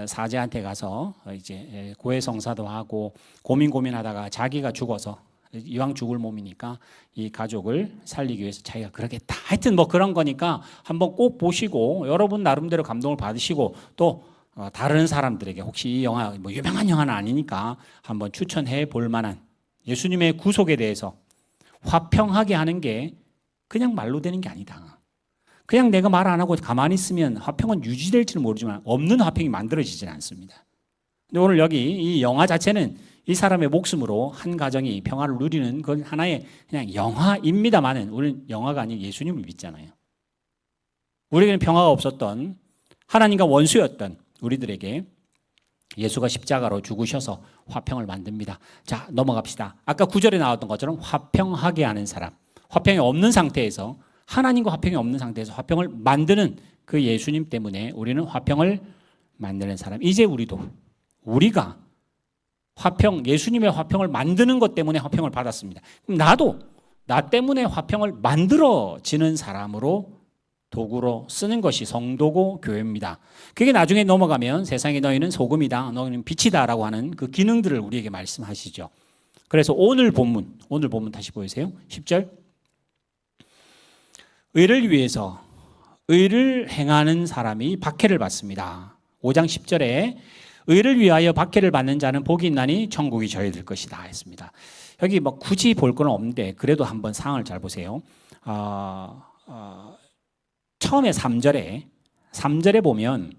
사제한테 가서 이제 고해성사도 하고 고민하다가 자기가 죽어서, 이왕 죽을 몸이니까 이 가족을 살리기 위해서 자기가 그러겠다. 하여튼 뭐 그런 거니까 한번 꼭 보시고 여러분 나름대로 감동을 받으시고 또 다른 사람들에게, 혹시 이 영화 뭐 유명한 영화는 아니니까 한번 추천해 볼 만한, 예수님의 구속에 대해서 화평하게 하는 게 그냥 말로 되는 게 아니다. 그냥 내가 말 안 하고 가만히 있으면 화평은 유지될지는 모르지만 없는 화평이 만들어지지는 않습니다. 근데 오늘 여기 이 영화 자체는 이 사람의 목숨으로 한 가정이 평화를 누리는 그 하나의 그냥 영화입니다만은, 우리는 영화가 아닌 예수님을 믿잖아요. 우리에게는 평화가 없었던, 하나님과 원수였던 우리들에게 예수가 십자가로 죽으셔서 화평을 만듭니다. 자, 넘어갑시다. 아까 9절에 나왔던 것처럼 화평하게 하는 사람, 화평이 없는 상태에서, 하나님과 화평이 없는 상태에서 화평을 만드는 그 예수님 때문에 우리는 화평을 만드는 사람. 이제 우리가 화평, 예수님의 화평을 만드는 것 때문에 화평을 받았습니다. 그럼 나도 나 때문에 화평을 만들어지는 사람으로 도구로 쓰는 것이 성도고 교회입니다. 그게 나중에 넘어가면 세상에 너희는 소금이다, 너희는 빛이다 라고 하는 그 기능들을 우리에게 말씀하시죠. 그래서 오늘 본문 다시 보이세요. 10절. 의를 위해서 의를 행하는 사람이 박해를 받습니다. 5장 10절에 의를 위하여 박해를 받는 자는 복이 있나니 천국이 저희들 것이다 했습니다. 여기 뭐 굳이 볼 건 없는데 그래도 한번 상황을 잘 보세요. 처음에 3절에 보면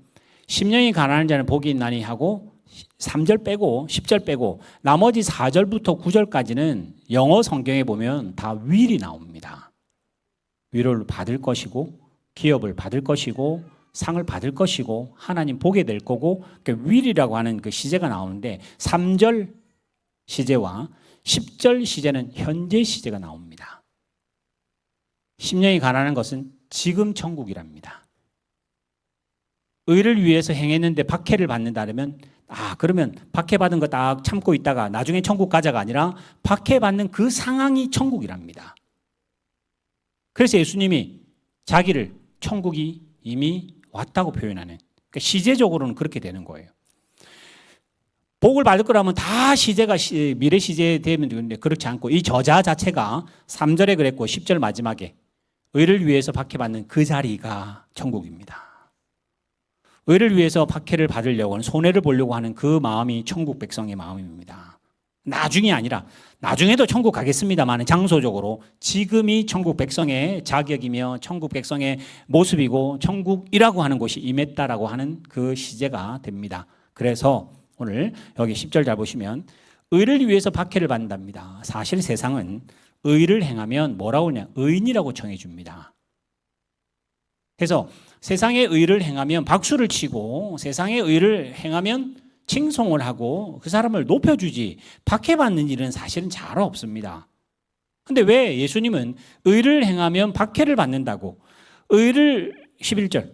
심령이 가난한 자는 복이 있나니 하고 3절 빼고 10절 빼고 나머지 4절부터 9절까지는 영어 성경에 보면 다 will이 나옵니다. 위로를 받을 것이고 기업을 받을 것이고 상을 받을 것이고 하나님 보게 될 거고, 그러니까 will이라고 하는 그 시제가 나오는데 3절 시제와 10절 시제는 현재 시제가 나옵니다. 심령이 가난한 것은 지금 천국이랍니다. 의를 위해서 행했는데 박해를 받는다면, 그러면 박해받은 거 딱 참고 있다가 나중에 천국 가자가 아니라 박해받는 그 상황이 천국이랍니다. 그래서 예수님이 자기를 천국이 이미 왔다고 표현하는, 그러니까 시제적으로는 그렇게 되는 거예요. 복을 받을 거라면 다 시제가 미래 시제 되면 되는데 그렇지 않고 이 저자 자체가 3절에 그랬고 10절 마지막에 의를 위해서 박해받는 그 자리가 천국입니다. 의를 위해서 박해를 받으려고 하는, 손해를 보려고 하는 그 마음이 천국 백성의 마음입니다. 나중이 아니라, 나중에도 천국 가겠습니다만 장소적으로 지금이 천국 백성의 자격이며 천국 백성의 모습이고 천국이라고 하는 곳이 임했다라고 하는 그 시제가 됩니다. 그래서 오늘 여기 10절 잘 보시면 의를 위해서 박해를 받는답니다. 사실 세상은 의를 행하면 뭐라고 하냐, 의인이라고 정해 줍니다. 그래서 세상의 의를 행하면 박수를 치고 세상의 의를 행하면 칭송을 하고 그 사람을 높여주지, 박해받는 일은 사실은 잘 없습니다. 근데 왜 예수님은 의를 행하면 박해를 받는다고, 의를 11절,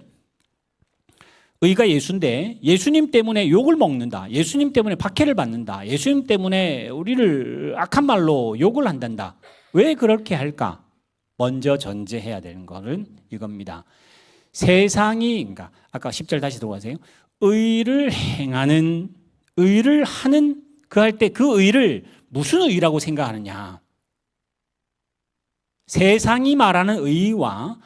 의가 예수인데 예수님 때문에 욕을 먹는다, 예수님 때문에 박해를 받는다, 예수님 때문에 우리를 악한 말로 욕을 한단다. 왜 그렇게 할까? 먼저 전제해야 되는 것은 이겁니다. 세상이, 그러니까 아까 10절 다시 들어가세요. 의를 행하는, 의를 하는, 그 할 때 그 의를 무슨 의라고 생각하느냐? 세상이 말하는 의와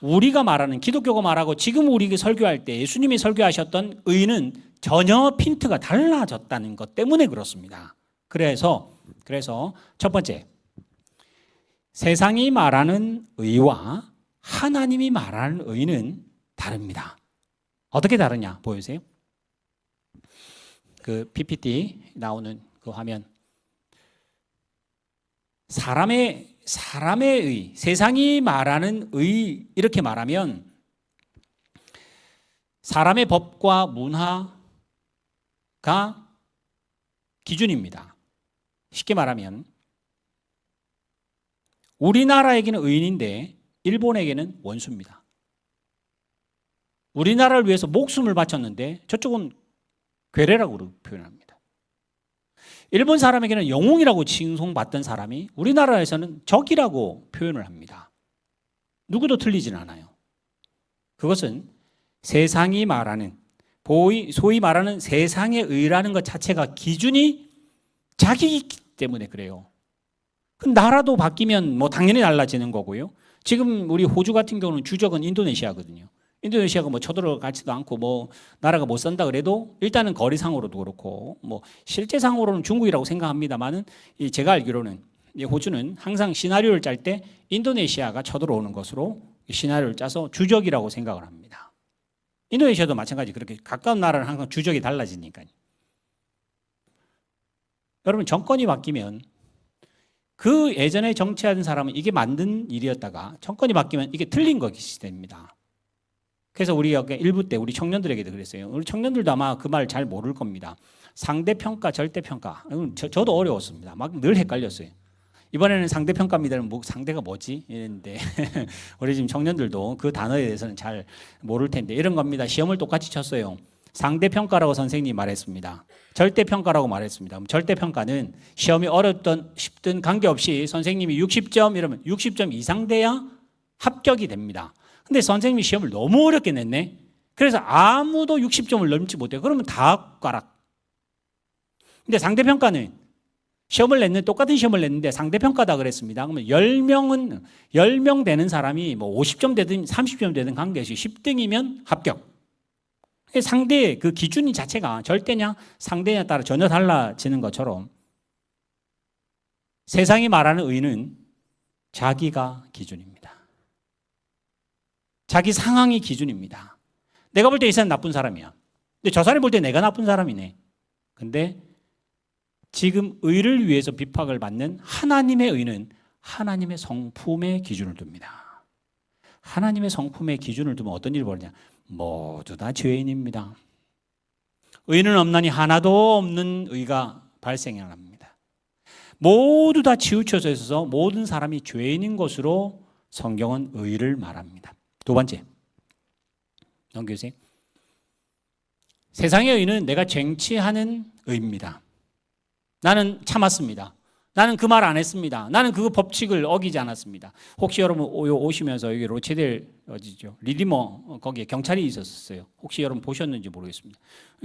우리가 말하는, 기독교가 말하고 지금 우리 설교할 때 예수님이 설교하셨던 의는 전혀 핀트가 달라졌다는 것 때문에 그렇습니다. 그래서 첫 번째, 세상이 말하는 의와 하나님이 말하는 의는 다릅니다. 어떻게 다르냐 보여주세요. 그 PPT 나오는 그 화면. 사람의 의, 세상이 말하는 의, 이렇게 말하면 사람의 법과 문화가 기준입니다. 쉽게 말하면 우리나라에게는 의인인데 일본에게는 원수입니다. 우리나라를 위해서 목숨을 바쳤는데 저쪽은 괴뢰라고 표현합니다. 일본 사람에게는 영웅이라고 칭송받던 사람이 우리나라에서는 적이라고 표현을 합니다. 누구도 틀리진 않아요. 그것은 세상이 말하는, 소위 말하는 세상의 의라는 것 자체가 기준이 자기이기 때문에 그래요. 나라도 바뀌면 뭐 당연히 달라지는 거고요. 지금 우리 호주 같은 경우는 주적은 인도네시아거든요. 인도네시아가 뭐 쳐들어가지도 않고 뭐 나라가 못 산다 그래도 일단은 거리상으로도 그렇고 뭐 실제상으로는 중국이라고 생각합니다만은 제가 알기로는 이 호주는 항상 시나리오를 짤 때 인도네시아가 쳐들어오는 것으로 시나리오를 짜서 주적이라고 생각을 합니다. 인도네시아도 마찬가지, 그렇게 가까운 나라는 항상 주적이 달라지니까요. 여러분, 정권이 바뀌면 그 예전에 정치하던 사람은 이게 만든 일이었다가 정권이 바뀌면 이게 틀린 것이 됩니다. 그래서 우리 일부 때 우리 청년들에게도 그랬어요. 우리 청년들도 아마 그 말 잘 모를 겁니다. 상대평가, 절대평가. 저도 어려웠습니다. 막 늘 헷갈렸어요. 이번에는 상대평가입니다는 상대가 뭐지? 이랬는데 우리 지금 청년들도 그 단어에 대해서는 잘 모를 텐데 이런 겁니다. 시험을 똑같이 쳤어요. 상대평가라고 선생님이 말했습니다. 절대평가라고 말했습니다. 절대평가는 시험이 어렵든 쉽든 관계없이 선생님이 60점 이러면 60점 이상 돼야 합격이 됩니다. 근데 선생님이 시험을 너무 어렵게 냈네. 그래서 아무도 60점을 넘지 못해요. 그러면 다 꽈락. 근데 상대평가는 시험을 냈는데 똑같은 시험을 냈는데 상대평가다 그랬습니다. 그러면 10명 되는 사람이 뭐 50점 되든 30점 되든 관계없이 10등이면 합격. 상대의 그 기준이 자체가 절대냐 상대냐에 따라 전혀 달라지는 것처럼 세상이 말하는 의는 자기가 기준입니다. 자기 상황이 기준입니다. 내가 볼 때 이 사람 나쁜 사람이야. 근데 저 사람이 볼 때 내가 나쁜 사람이네. 근데 지금 의를 위해서 비판을 받는 하나님의 의는 하나님의 성품의 기준을 둡니다. 하나님의 성품의 기준을 두면 어떤 일이 벌어지냐? 모두 다 죄인입니다. 의는 없나니 하나도 없는 의가 발생합니다. 모두 다 치우쳐져 있어서 모든 사람이 죄인인 것으로 성경은 의를 말합니다. 두 번째, 넘겨주세요. 세상의 의는 내가 쟁취하는 의입니다. 나는 참았습니다. 나는 그 말 안 했습니다. 나는 그 법칙을 어기지 않았습니다. 혹시 여러분 오시면서 여기 로체델 어디죠? 리디머 거기에 경찰이 있었어요. 혹시 여러분 보셨는지 모르겠습니다.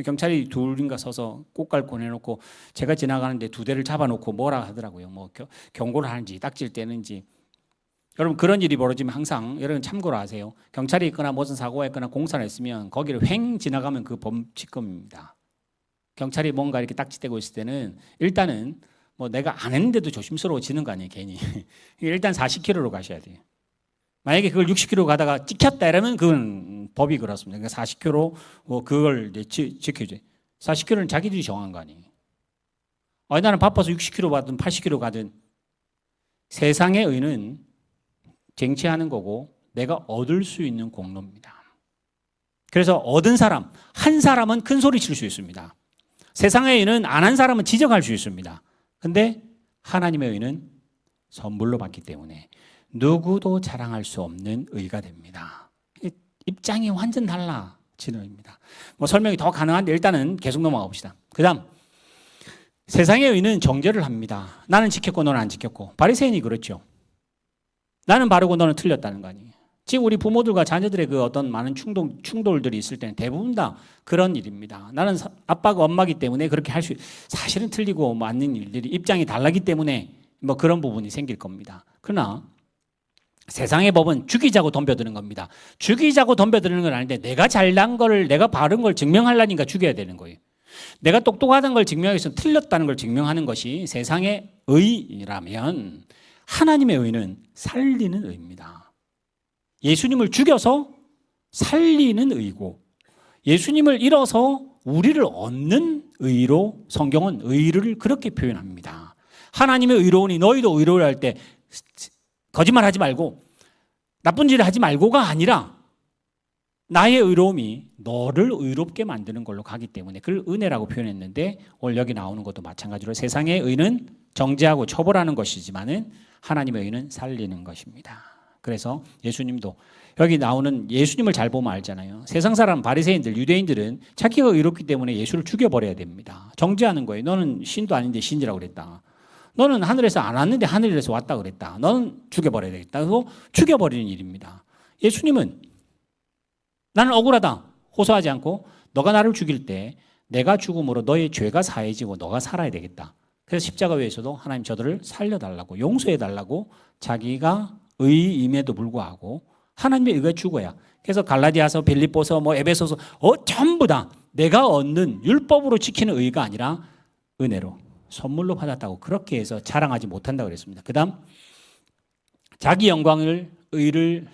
경찰이 둘인가 서서 꽃갈콘 해놓고 제가 지나가는데 두 대를 잡아놓고 뭐라 하더라고요. 뭐 경고를 하는지 딱지를 떼는지. 여러분, 그런 일이 벌어지면 항상 여러분 참고로 아세요. 경찰이 있거나 무슨 사고가 있거나 공사를 했으면 거기를 횡 지나가면 그 범칙금입니다. 경찰이 뭔가 이렇게 딱지 떼고 있을 때는 일단은 뭐 내가 안 했는데도 조심스러워지는 거 아니에요, 괜히. 일단 40km로 가셔야 돼요. 만약에 그걸 60km 가다가 찍혔다 이러면 그건 법이 그렇습니다. 그러니까 40km 그걸 지켜줘요. 40km는 자기들이 정한 거 아니에요. 나는 바빠서 60km 가든 80km 가든 세상의 의는 쟁취하는 거고 내가 얻을 수 있는 공로입니다. 그래서 얻은 사람, 한 사람은 큰 소리 칠 수 있습니다. 세상의 의는 안 한 사람은 지적할 수 있습니다. 근데 하나님의 의는 선물로 받기 때문에 누구도 자랑할 수 없는 의가 됩니다. 입장이 완전 달라지는 의입니다. 뭐 설명이 더 가능한데 일단은 계속 넘어가 봅시다. 그 다음 세상의 의는 정죄를 합니다. 나는 지켰고 너는 안 지켰고. 바리새인이 그렇죠. 나는 바르고 너는 틀렸다는 거 아니에요. 지금 우리 부모들과 자녀들의 그 어떤 많은 충돌들이 있을 때는 대부분 다 그런 일입니다. 나는 아빠가 엄마기 때문에 그렇게 할 수, 사실은 틀리고 맞는 일들이 입장이 달라기 때문에 뭐 그런 부분이 생길 겁니다. 그러나 세상의 법은 죽이자고 덤벼드는 겁니다. 죽이자고 덤벼드는 건 아닌데 내가 잘난 걸, 내가 바른 걸 증명하려니까 죽여야 되는 거예요. 내가 똑똑하다는 걸 증명하기 위해서 틀렸다는 걸 증명하는 것이 세상의 의라면 하나님의 의는 살리는 의입니다. 예수님을 죽여서 살리는 의고 예수님을 잃어서 우리를 얻는 의로 성경은 의를 그렇게 표현합니다. 하나님의 의로우니 너희도 의로울 할 때 거짓말하지 말고 나쁜 짓을 하지 말고가 아니라 나의 의로움이 너를 의롭게 만드는 걸로 가기 때문에 그걸 은혜라고 표현했는데 오늘 여기 나오는 것도 마찬가지로 세상의 의는 정죄하고 처벌하는 것이지만은 하나님의 의는 살리는 것입니다. 그래서 예수님도 여기 나오는 예수님을 잘 보면 알잖아요. 세상 사람 바리새인들 유대인들은 자기가 의롭기 때문에 예수를 죽여버려야 됩니다. 정죄하는 거예요. 너는 신도 아닌데 신이라고 그랬다. 너는 하늘에서 안 왔는데 하늘에서 왔다 그랬다. 너는 죽여버려야 되겠다. 그래서 죽여버리는 일입니다. 예수님은 나는 억울하다 호소하지 않고 너가 나를 죽일 때 내가 죽음으로 너의 죄가 사해지고 너가 살아야 되겠다. 그래서 십자가 위에서도 하나님 저들을 살려달라고 용서해달라고 자기가 의임에도 불구하고 하나님의 의가 죽어야. 그래서 갈라디아서 빌립보서 뭐 에베소서 전부 다 내가 얻는 율법으로 지키는 의가 아니라 은혜로 선물로 받았다고 그렇게 해서 자랑하지 못한다고 그랬습니다. 그 다음 자기 영광을 의를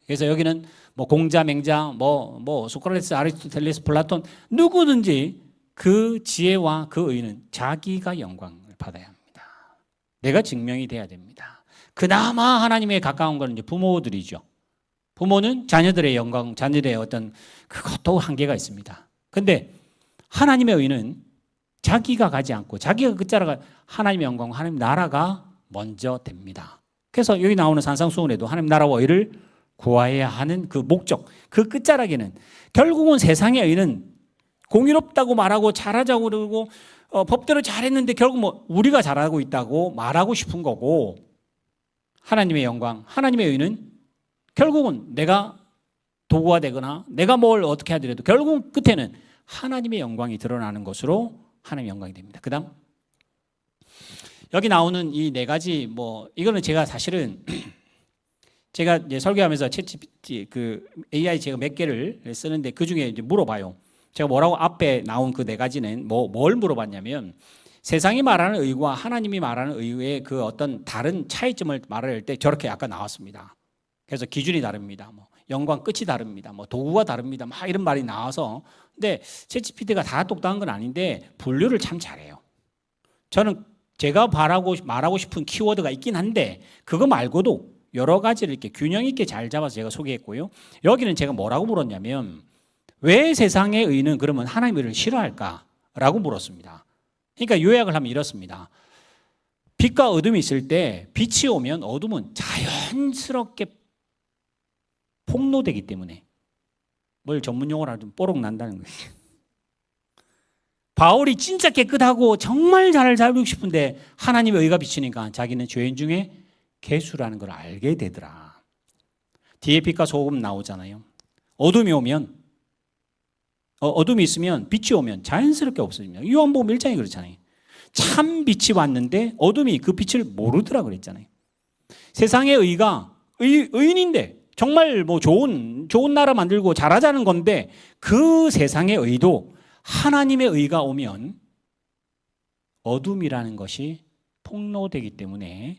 그래서 여기는 뭐 공자 맹자 뭐 소크라테스 아리스토텔레스 플라톤 누구든지 그 지혜와 그 의는 자기가 영광을 받아야 합니다. 내가 증명이 돼야 됩니다. 그나마 하나님에 가까운 건 이제 부모들이죠. 부모는 자녀들의 영광, 자녀들의 어떤 그것도 한계가 있습니다. 근데 하나님의 의는 자기가 가지 않고 자기가 끝자락가 하나님의 영광, 하나님 나라가 먼저 됩니다. 그래서 여기 나오는 산상수훈에도 하나님 나라와 의를 구하여야 하는 그 목적, 그 끝자락에는 결국은 세상의 의는 공의롭다고 말하고 잘하자고 그러고 법대로 잘했는데 결국 뭐 우리가 잘하고 있다고 말하고 싶은 거고 하나님의 영광, 하나님의 의는 결국은 내가 도구가 되거나 내가 뭘 어떻게 하더라도 결국 끝에는 하나님의 영광이 드러나는 것으로 하나님의 영광이 됩니다. 그 다음 여기 나오는 이 네 가지 뭐 이거는 제가 사실은 제가 이제 설교하면서 챗GPT 그 AI 제가 몇 개를 쓰는데 그 중에 이제 물어봐요. 제가 뭐라고 앞에 나온 그 네 가지는 뭘 물어봤냐면 세상이 말하는 의와 하나님이 말하는 의의 그 어떤 다른 차이점을 말할 때 저렇게 아까 나왔습니다. 그래서 기준이 다릅니다. 뭐 영광 끝이 다릅니다. 뭐 도구가 다릅니다. 막 이런 말이 나와서 근데 챗GPT가 다 똑똑한 건 아닌데 분류를 참 잘해요. 저는 제가 말하고 싶은 키워드가 있긴 한데 그거 말고도 여러 가지를 이렇게 균형 있게 잘 잡아서 제가 소개했고요. 여기는 제가 뭐라고 물었냐면 왜 세상의 의는 그러면 하나님의 의를 싫어할까라고 물었습니다. 그러니까 요약을 하면 이렇습니다. 빛과 어둠이 있을 때 빛이 오면 어둠은 자연스럽게 폭로되기 때문에 뭘 전문 용어로 하면 뽀록 난다는 거예요. 바울이 진짜 깨끗하고 정말 잘 살고 싶은데 하나님의 의가 비치니까 자기는 죄인 중에 개수라는 걸 알게 되더라. 뒤에 빛과 소금 나오잖아요. 어둠이 오면 어둠이 있으면 빛이 오면 자연스럽게 없어집니다. 요한복음 1장이 그렇잖아요. 참 빛이 왔는데 어둠이 그 빛을 모르더라 그랬잖아요. 세상의 의가 의인인데 정말 뭐 좋은 나라 만들고 잘하자는 건데 그 세상의 의도 하나님의 의가 오면 어둠이라는 것이 폭로되기 때문에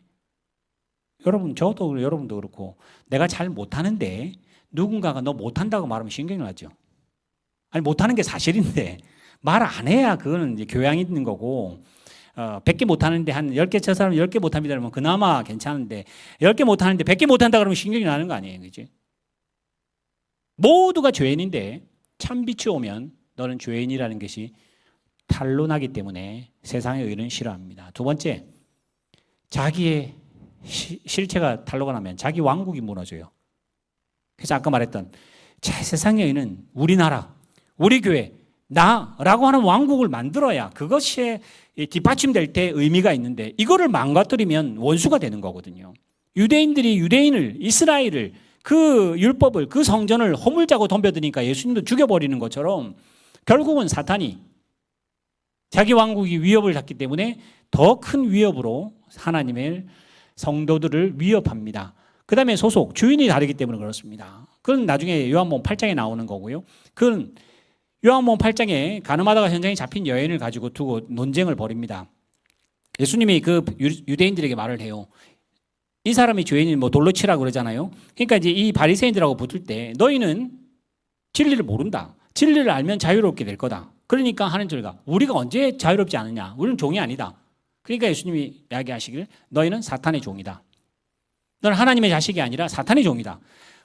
여러분 저도 여러분도 그렇고 내가 잘 못하는데 누군가가 너 못한다고 말하면 신경이 나죠. 아니 못하는 게 사실인데 말 안 해야 그거는 이제 교양이 있는 거고 100개 못하는데 한 10개 저 사람 10개 못합니다 그러면 그나마 괜찮은데 10개 못하는데 100개 못한다 그러면 신경이 나는 거 아니에요. 그치? 모두가 죄인인데 참빛이 오면 너는 죄인이라는 것이 탄로나기 때문에 세상의 의는 싫어합니다. 두 번째 자기의 실체가 탄로가 나면 자기 왕국이 무너져요. 그래서 아까 말했던 세상에 있는 우리나라, 우리 교회, 나라고 하는 왕국을 만들어야 그것이 뒷받침될 때 의미가 있는데 이거를 망가뜨리면 원수가 되는 거거든요. 유대인들이 유대인을, 이스라엘을, 그 율법을, 그 성전을 허물자고 덤벼드니까 예수님도 죽여버리는 것처럼 결국은 사탄이 자기 왕국이 위협을 받기 때문에 더 큰 위협으로 하나님의 성도들을 위협합니다. 그 다음에 소속, 주인이 다르기 때문에 그렇습니다. 그건 나중에 요한복음 8장에 나오는 거고요. 그건 요한복음 8장에 가늠하다가 현장에 잡힌 여인을 가지고 두고 논쟁을 벌입니다. 예수님이 그 유대인들에게 말을 해요. 이 사람이 죄인을 뭐 돌로 치라고 그러잖아요. 그러니까 이제 이 바리새인들하고 붙을 때 너희는 진리를 모른다. 진리를 알면 자유롭게 될 거다. 그러니까 하는 줄가 우리가 언제 자유롭지 않느냐. 우리는 종이 아니다. 그러니까 예수님이 이야기하시길 너희는 사탄의 종이다. 너는 하나님의 자식이 아니라 사탄의 종이다.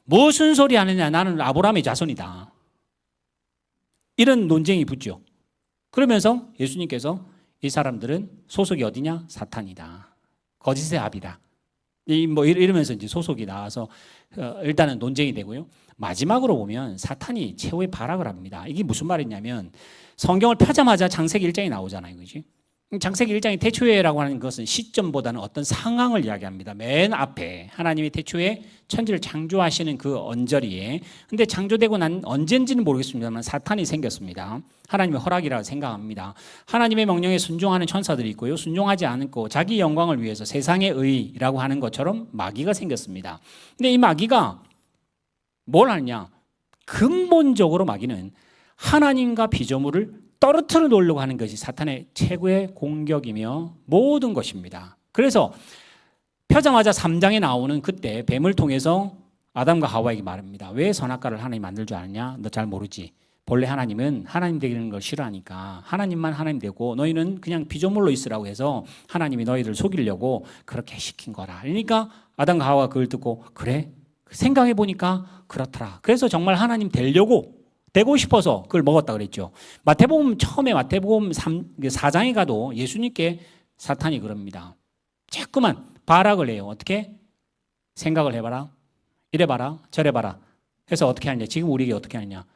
무슨 소리 하느냐. 나는 아브라함의 자손이다. 이런 논쟁이 붙죠. 그러면서 예수님께서 이 사람들은 소속이 어디냐? 사탄이다. 거짓의 압이다. 뭐 이러면서 이제 소속이 나와서 일단은 논쟁이 되고요. 마지막으로 보면 사탄이 최후의 발악을 합니다. 이게 무슨 말이냐면 성경을 펴자마자 창세기 1장이 나오잖아요. 그지? 창세기 1장의 태초에라고 하는 것은 시점보다는 어떤 상황을 이야기합니다. 맨 앞에 하나님이 태초에 천지를 창조하시는 그 언저리에 근데 창조되고 난 언젠지는 모르겠습니다만 사탄이 생겼습니다. 하나님의 허락이라고 생각합니다. 하나님의 명령에 순종하는 천사들이 있고요. 순종하지 않고 자기 영광을 위해서 세상의 의라고 하는 것처럼 마귀가 생겼습니다. 근데 이 마귀가 뭘 하느냐? 근본적으로 마귀는 하나님과 피조물을 떨어뜨려 놓으려고 하는 것이 사탄의 최고의 공격이며 모든 것입니다. 그래서 펴자마자 3장에 나오는 그때 뱀을 통해서 아담과 하와에게 말합니다. 왜 선악과를 하나님이 만들 줄 아느냐? 너 잘 모르지. 본래 하나님은 하나님 되는 걸 싫어하니까 하나님만 하나님 되고 너희는 그냥 피조물로 있으라고 해서 하나님이 너희를 속이려고 그렇게 시킨 거라. 그러니까 아담과 하와가 그걸 듣고 그래? 생각해 보니까 그렇더라. 그래서 정말 하나님 되고 싶어서 그걸 먹었다 그랬죠. 마태복음 처음에 마태복음 4장에 가도 예수님께 사탄이 그럽니다. 자꾸만 발악을 해요. 어떻게? 생각을 해봐라. 이래봐라. 저래봐라. 그래서 어떻게 하느냐. 지금 우리에게 어떻게 하느냐.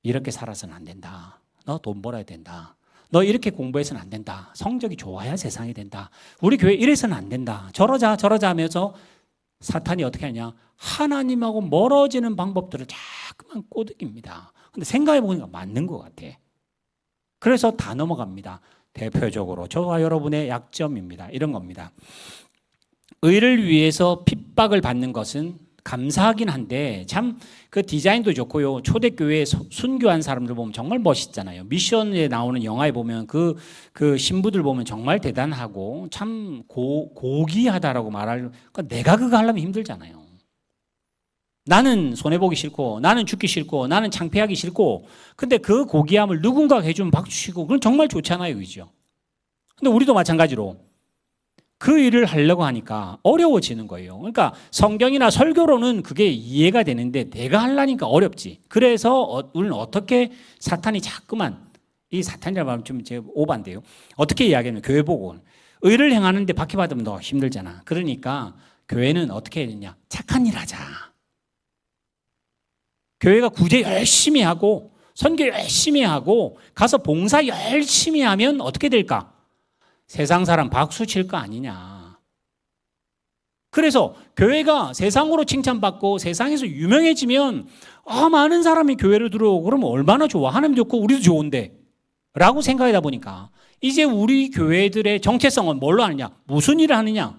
이렇게 살아서는 안 된다. 너 돈 벌어야 된다. 너 이렇게 공부해서는 안 된다. 성적이 좋아야 세상이 된다. 우리 교회 이래서는 안 된다. 저러자 하면서 사탄이 어떻게 하냐. 하나님하고 멀어지는 방법들을 자꾸만 꼬드깁니다. 근데 생각해 보니까 맞는 것 같아. 그래서 다 넘어갑니다. 대표적으로 저와 여러분의 약점입니다. 이런 겁니다. 의를 위해서 핍박을 받는 것은 감사하긴 한데 참 그 디자인도 좋고요. 초대교회에 순교한 사람들 보면 정말 멋있잖아요. 미션에 나오는 영화에 보면 그 신부들 보면 정말 대단하고 참 고귀하다라고 말할. 그러니까 내가 그거 하려면 힘들잖아요. 나는 손해보기 싫고 나는 죽기 싫고 나는 창피하기 싫고 근데 그 고귀함을 누군가가 해주면 박수치고 그건 정말 좋잖아요. 그죠? 근데 우리도 마찬가지로 그 일을 하려고 하니까 어려워지는 거예요. 그러니까 성경이나 설교로는 그게 이해가 되는데 내가 하려니까 어렵지. 그래서 우리는 어떻게 사탄이 자꾸만 이 사탄이라고 하면 좀 제가 오반데요. 어떻게 이야기하면 교회 보고 의를 행하는데 박해받으면 더 힘들잖아. 그러니까 교회는 어떻게 해야 되냐. 착한 일 하자. 교회가 구제 열심히 하고 선교 열심히 하고 가서 봉사 열심히 하면 어떻게 될까? 세상 사람 박수 칠 거 아니냐. 그래서 교회가 세상으로 칭찬받고 세상에서 유명해지면 많은 사람이 교회로 들어오고 그러면 얼마나 좋아. 하나님 좋고 우리도 좋은데 라고 생각하다 보니까 이제 우리 교회들의 정체성은 뭘로 하느냐. 무슨 일을 하느냐.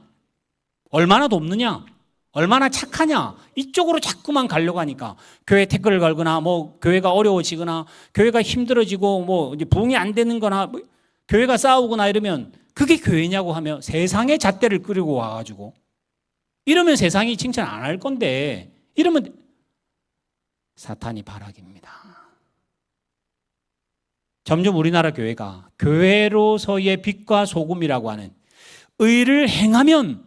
얼마나 돕느냐. 얼마나 착하냐. 이쪽으로 자꾸만 가려고 하니까 교회 태클을 걸거나 뭐 교회가 어려워지거나 교회가 힘들어지고 뭐 이제 부흥이 안 되는 거나 뭐 교회가 싸우거나 이러면 그게 교회냐고 하며 세상의 잣대를 끌고 와가지고 이러면 세상이 칭찬 안 할 건데 이러면 사탄이 발악입니다. 점점 우리나라 교회가 교회로서의 빛과 소금이라고 하는 의를 행하면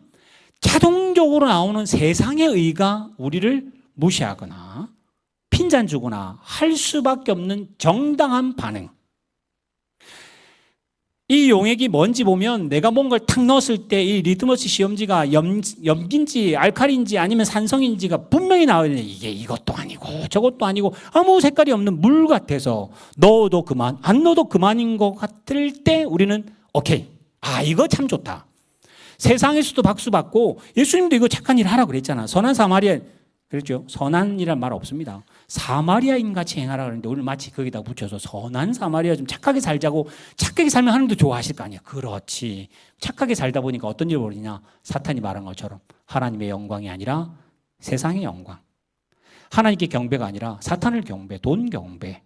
자동적으로 나오는 세상의 의가 우리를 무시하거나 핀잔 주거나 할 수밖에 없는 정당한 반응. 이 용액이 뭔지 보면 내가 뭔가를 탁 넣었을 때 이 리트머스 시험지가 염기인지 알칼리인지 아니면 산성인지가 분명히 나와야 되는데 이게 이것도 아니고 저것도 아니고 아무 색깔이 없는 물 같아서 넣어도 그만 안 넣어도 그만인 것 같을 때 우리는 오케이, 아 이거 참 좋다. 세상에서도 박수 받고 예수님도 이거 착한 일 하라고 그랬잖아. 선한 사마리아, 그렇죠? 선한이란 말 없습니다. 사마리아인 같이 행하라 그러는데 오늘 마치 거기다 붙여서 선한 사마리아 좀 착하게 살자고, 착하게 살면 하나님도 좋아하실 거 아니야. 그렇지. 착하게 살다 보니까 어떤 일이 벌어지냐. 사탄이 말한 것처럼 하나님의 영광이 아니라 세상의 영광, 하나님께 경배가 아니라 사탄을 경배, 돈 경배.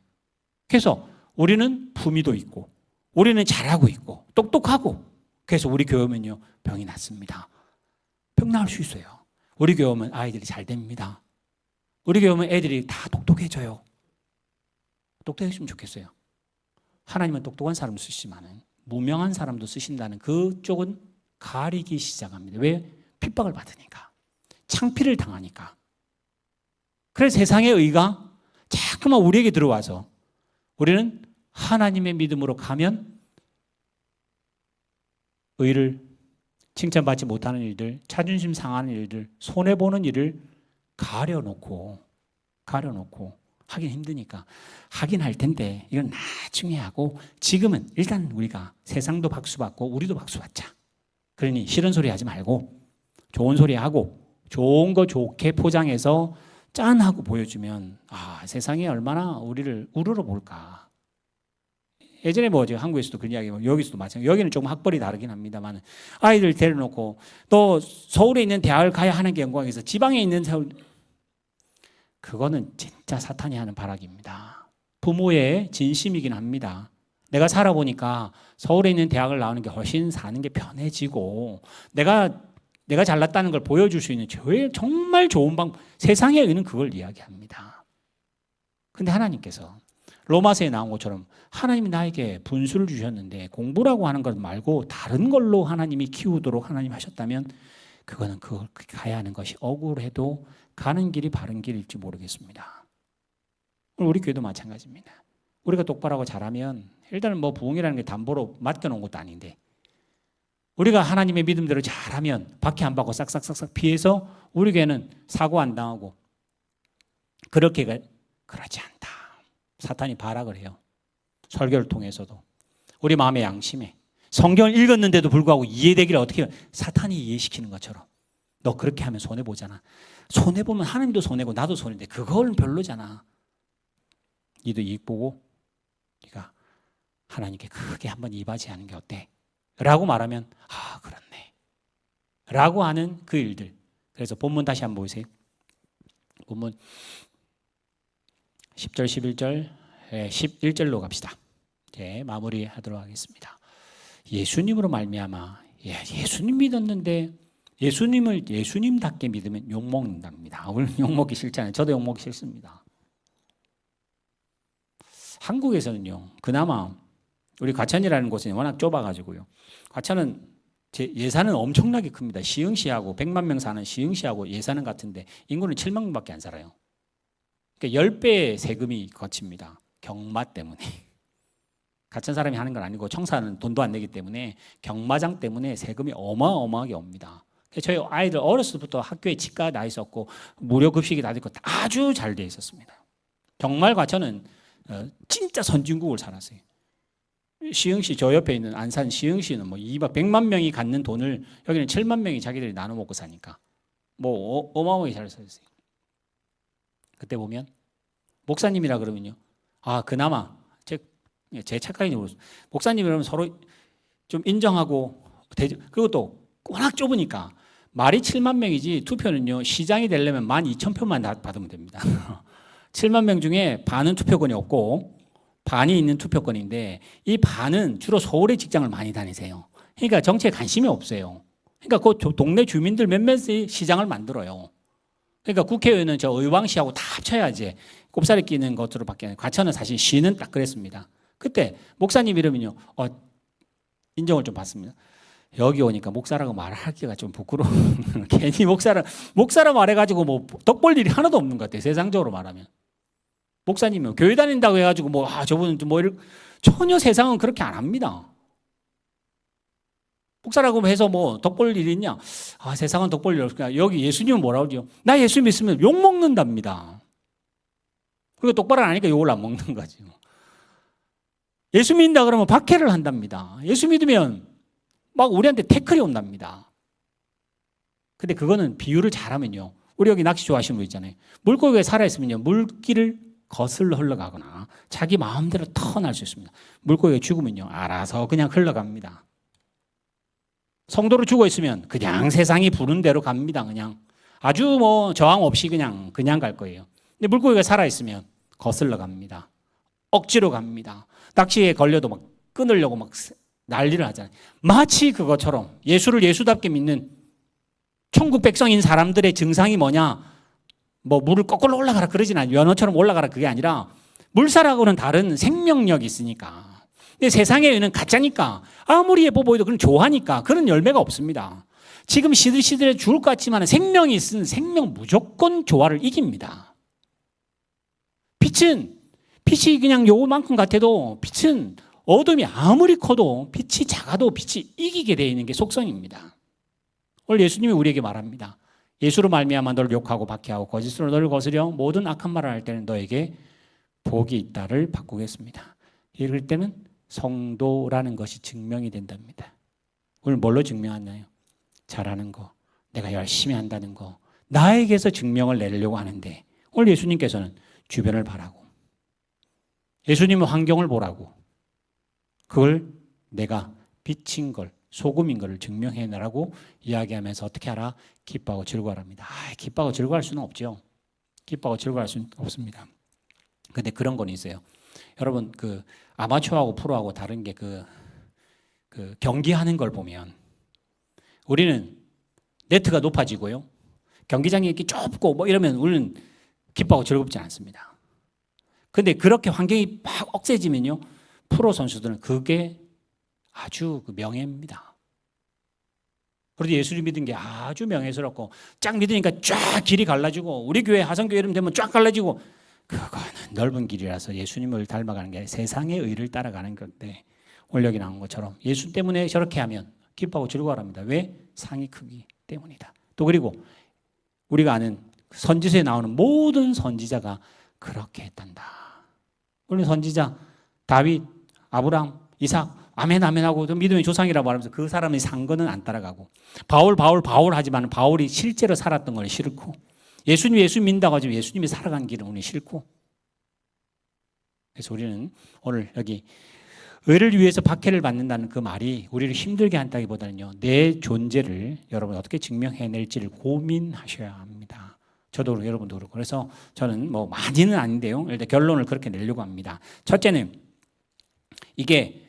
그래서 우리는 품위도 있고 우리는 잘하고 있고 똑똑하고, 그래서 우리 교회 오면요 병이 낫습니다. 병 나을 수 있어요. 우리 교회 오면 아이들이 잘 됩니다. 우리 교회 오면 애들이 다 똑똑해져요. 똑똑해지면 좋겠어요. 하나님은 똑똑한 사람 쓰시지만은 무명한 사람도 쓰신다는 그쪽은 가리기 시작합니다. 왜? 핍박을 받으니까, 창피를 당하니까. 그래서 세상의 의가 자꾸만 우리에게 들어와서 우리는 하나님의 믿음으로 가면 의를 칭찬받지 못하는 일들, 자존심 상하는 일들, 손해보는 일을 가려놓고 하긴 힘드니까 하긴 할 텐데 이건 나중에 하고, 지금은 일단 우리가 세상도 박수받고 우리도 박수받자. 그러니 싫은 소리 하지 말고 좋은 소리 하고 좋은 거 좋게 포장해서 짠하고 보여주면 아 세상이 얼마나 우리를 우러러 볼까. 예전에 뭐죠, 한국에서도 그런 이야기, 여기서도 마찬가지. 여기는 조금 학벌이 다르긴 합니다만 아이들 데려놓고 또 서울에 있는 대학을 가야 하는 게 영광이어서 지방에 있는 서울, 그거는 진짜 사탄이 하는 발악입니다. 부모의 진심이긴 합니다. 내가 살아보니까 서울에 있는 대학을 나오는 게 훨씬 사는 게 편해지고 내가 잘났다는 걸 보여줄 수 있는 제일 정말 좋은 방법, 세상의 의는 그걸 이야기합니다. 근데 하나님께서 로마서에 나온 것처럼 하나님이 나에게 분수를 주셨는데 공부라고 하는 것 말고 다른 걸로 하나님이 키우도록 하나님 하셨다면 그거는 그걸 가야 하는 것이 억울해도 가는 길이 바른 길일지 모르겠습니다. 우리 교회도 마찬가지입니다. 우리가 똑바로 하고 잘하면 일단은 뭐 부흥이라는 게 담보로 맡겨놓은 것도 아닌데 우리가 하나님의 믿음대로 잘하면 박해 안 받고 싹싹싹싹 피해서 우리 교회는 사고 안 당하고, 그렇게 그러지 않다. 사탄이 발악을 해요. 설교를 통해서도 우리 마음의 양심에 성경을 읽었는데도 불구하고 이해되기를 어떻게 해요? 사탄이 이해시키는 것처럼 너 그렇게 하면 손해보잖아. 손해보면 하나님도 손해고 나도 손해인데 그건 별로잖아. 니도 이익 보고 네가 하나님께 크게 한번 이바지하는 게 어때? 라고 말하면 아 그렇네 라고 하는 그 일들. 그래서 본문 다시 한번 보세요. 본문 10절 11절 11절로 갑시다. 이제 마무리하도록 하겠습니다. 예수님으로 말미암아 예수님 믿었는데 예수님을 예수님답게 믿으면 욕먹는답니다. 오늘 욕먹기 싫잖아요. 저도 욕먹기 싫습니다. 한국에서는요 그나마 우리 과천이라는 곳은 워낙 좁아가지고요, 과천은 예산은 엄청나게 큽니다. 시흥시하고 100만 명 사는 시흥시하고 예산은 같은데 인구는 7만 명밖에 안 살아요. 그러니까 10배의 세금이 거칩니다. 경마 때문에. 같은 사람이 하는 건 아니고 청사는 돈도 안 내기 때문에 경마장 때문에 세금이 어마어마하게 옵니다. 저희 아이들 어렸을 때부터 학교에 치과 나 있었고 무료 급식이 다 있고 아주 잘 돼 있었습니다. 정말 과천은 진짜 선진국을 살았어요. 시흥시 저 옆에 있는 안산 시흥시는 뭐 100만 명이 갖는 돈을 여기는 7만 명이 자기들이 나눠 먹고 사니까 뭐 어마어마하게 잘 살았어요. 그때 보면 목사님이라 그러면요, 아 그나마 제 착각인지 모르겠어요. 목사님이라면 서로 좀 인정하고 그리고 또 워낙 좁으니까 말이 7만 명이지 투표는요 시장이 되려면 12,000표만 받으면 됩니다. 7만 명 중에 반은 투표권이 없고 반이 있는 투표권인데 이 반은 주로 서울에 직장을 많이 다니세요. 그러니까 정치에 관심이 없어요. 그러니까 그 동네 주민들 몇몇이 시장을 만들어요. 그러니까 국회의원은 저 의왕시하고 다 합쳐야지 꼽사리 끼는 것으로 밖에. 과천은 사실 시는 딱 그랬습니다. 그때 목사님 이름은요 인정을 좀 받습니다. 여기 오니까 목사라고 말하기가 좀 부끄러워. 괜히 목사라 말해가지고 뭐 덕볼 일이 하나도 없는 것 같아요. 세상적으로 말하면. 목사님은 교회 다닌다고 해가지고 저분은 뭐 전혀 세상은 그렇게 안 합니다. 목사라고 해서 뭐 덕볼 일이 있냐? 아, 세상은 덕볼 일 없으니까 여기 예수님은 뭐라고 그러죠? 나 예수 믿으면 욕 먹는답니다. 그리고 똑바로 안 하니까 욕을 안 먹는 거죠. 예수 믿는다 그러면 박해를 한답니다. 예수 믿으면 막 우리한테 태클이 온답니다. 근데 그거는 비유를 잘하면요. 우리 여기 낚시 좋아하시는 분 있잖아요. 물고기가 살아있으면요. 물길을 거슬러 흘러가거나 자기 마음대로 터날 수 있습니다. 물고기가 죽으면요. 알아서 그냥 흘러갑니다. 성도로 죽어있으면 그냥 세상이 부른 대로 갑니다. 그냥 아주 뭐 저항 없이 그냥 갈 거예요. 근데 물고기가 살아있으면 거슬러 갑니다. 억지로 갑니다. 낚시에 걸려도 막 끊으려고 막 난리를 하잖아요. 마치 그것처럼 예수를 예수답게 믿는 천국 백성인 사람들의 증상이 뭐냐? 뭐 물을 거꾸로 올라가라 그러진 않아요. 연어처럼 올라가라 그게 아니라 물살하고는 다른 생명력이 있으니까. 근데 세상의 의는 가짜니까 아무리 예뻐 보여도 그건 좋아하니까 그런 열매가 없습니다. 지금 시들시들해 죽을 것 같지만 생명이 있으면 생명 무조건 조화를 이깁니다. 빛이 그냥 요만큼 같아도 빛은 어둠이 아무리 커도 빛이 작아도 빛이 이기게 되어 있는 게 속성입니다. 오늘 예수님이 우리에게 말합니다. 예수로 말미암아 너를 욕하고 박해하고 거짓으로 너를 거스려 모든 악한 말을 할 때는 너에게 복이 있다를 바꾸겠습니다. 이럴 때는 성도라는 것이 증명이 된답니다. 오늘 뭘로 증명하나요? 잘하는 거, 내가 열심히 한다는 거, 나에게서 증명을 내려고 하는데 오늘 예수님께서는 주변을 바라고 예수님은 환경을 보라고 그걸 내가 빛인 걸 소금인 걸 증명해내라고 이야기하면서 어떻게 하라? 기뻐하고 즐거워합니다. 기뻐하고 즐거워할 수는 없죠. 기뻐하고 즐거워할 수는 없습니다. 근데 그런 건 있어요. 여러분 그 아마추어하고 프로하고 다른 게 그 경기하는 걸 보면 우리는 네트가 높아지고요. 경기장이 이렇게 좁고 뭐 이러면 우리는 기뻐하고 즐겁지 않습니다. 근데 그렇게 환경이 막 억세지면요. 프로 선수들은 그게 아주 그 명예입니다. 그래도 예수를 믿은 게 아주 명예스럽고 쫙 믿으니까 쫙 길이 갈라지고 우리 교회 하성교회 이름 되면 쫙 갈라지고 그거는 넓은 길이라서 예수님을 닮아가는 게 세상의 의를 따라가는 건데 오늘 여기 나온 것처럼 예수 때문에 저렇게 하면 기뻐하고 즐거워합니다. 왜? 상이 크기 때문이다. 또 그리고 우리가 아는 선지서에 나오는 모든 선지자가 그렇게 했단다. 오늘 선지자 다윗, 아브람, 이삭 아멘 아멘 하고 믿음의 조상이라고 말하면서 그 사람이 산 거는 안 따라가고 바울 하지만 바울이 실제로 살았던 건 싫고 예수 믿는다고 하지만 예수님이 살아간 길은 우리 싫고 그래서 우리는 오늘 여기 의를 위해서 박해를 받는다는 그 말이 우리를 힘들게 한다기보다는요 내 존재를 여러분 어떻게 증명해낼지를 고민하셔야 합니다. 저도 그렇고 여러분도 그렇고 그래서 저는 뭐 많이는 아닌데요 일단 결론을 그렇게 내려고 합니다. 첫째는 이게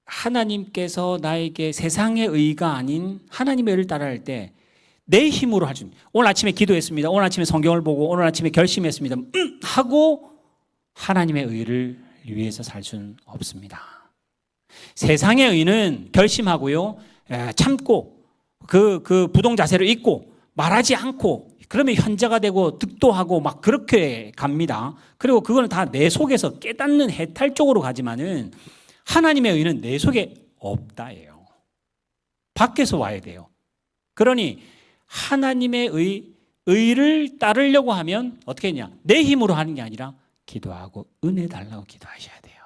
하나님께서 나에게 세상의 의가 아닌 하나님의 의를 따라할 때 내 힘으로 할 수 있습니다. 오늘 아침에 기도했습니다. 오늘 아침에 성경을 보고 오늘 아침에 결심했습니다. 하고 하나님의 의를 위해서 살 수는 없습니다. 세상의 의는 결심하고요 참고 그 부동 자세를 잊고 말하지 않고 그러면 현자가 되고 득도하고 막 그렇게 갑니다. 그리고 그거는 다 내 속에서 깨닫는 해탈 쪽으로 가지만은 하나님의 의는 내 속에 없다예요. 밖에서 와야 돼요. 그러니 하나님의 의를 따르려고 하면 어떻게 했냐? 내 힘으로 하는 게 아니라 기도하고 은혜 달라고 기도하셔야 돼요.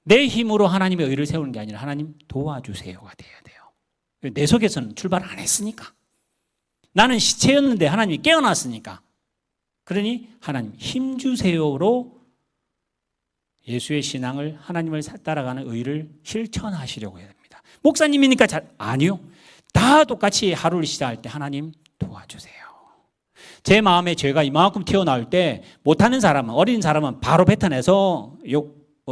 내 힘으로 하나님의 의를 세우는 게 아니라 하나님 도와주세요가 돼야 돼요. 내 속에서는 출발 안 했으니까. 나는 시체였는데 하나님이 깨어났으니까. 그러니 하나님 힘주세요로 예수의 신앙을 하나님을 따라가는 의를 실천하시려고 해야 됩니다. 목사님이니까 아니요. 다 똑같이 하루를 시작할 때 하나님 도와주세요. 제 마음에 죄가 이만큼 튀어나올 때 못하는 사람은 어린 사람은 바로 뱉어내서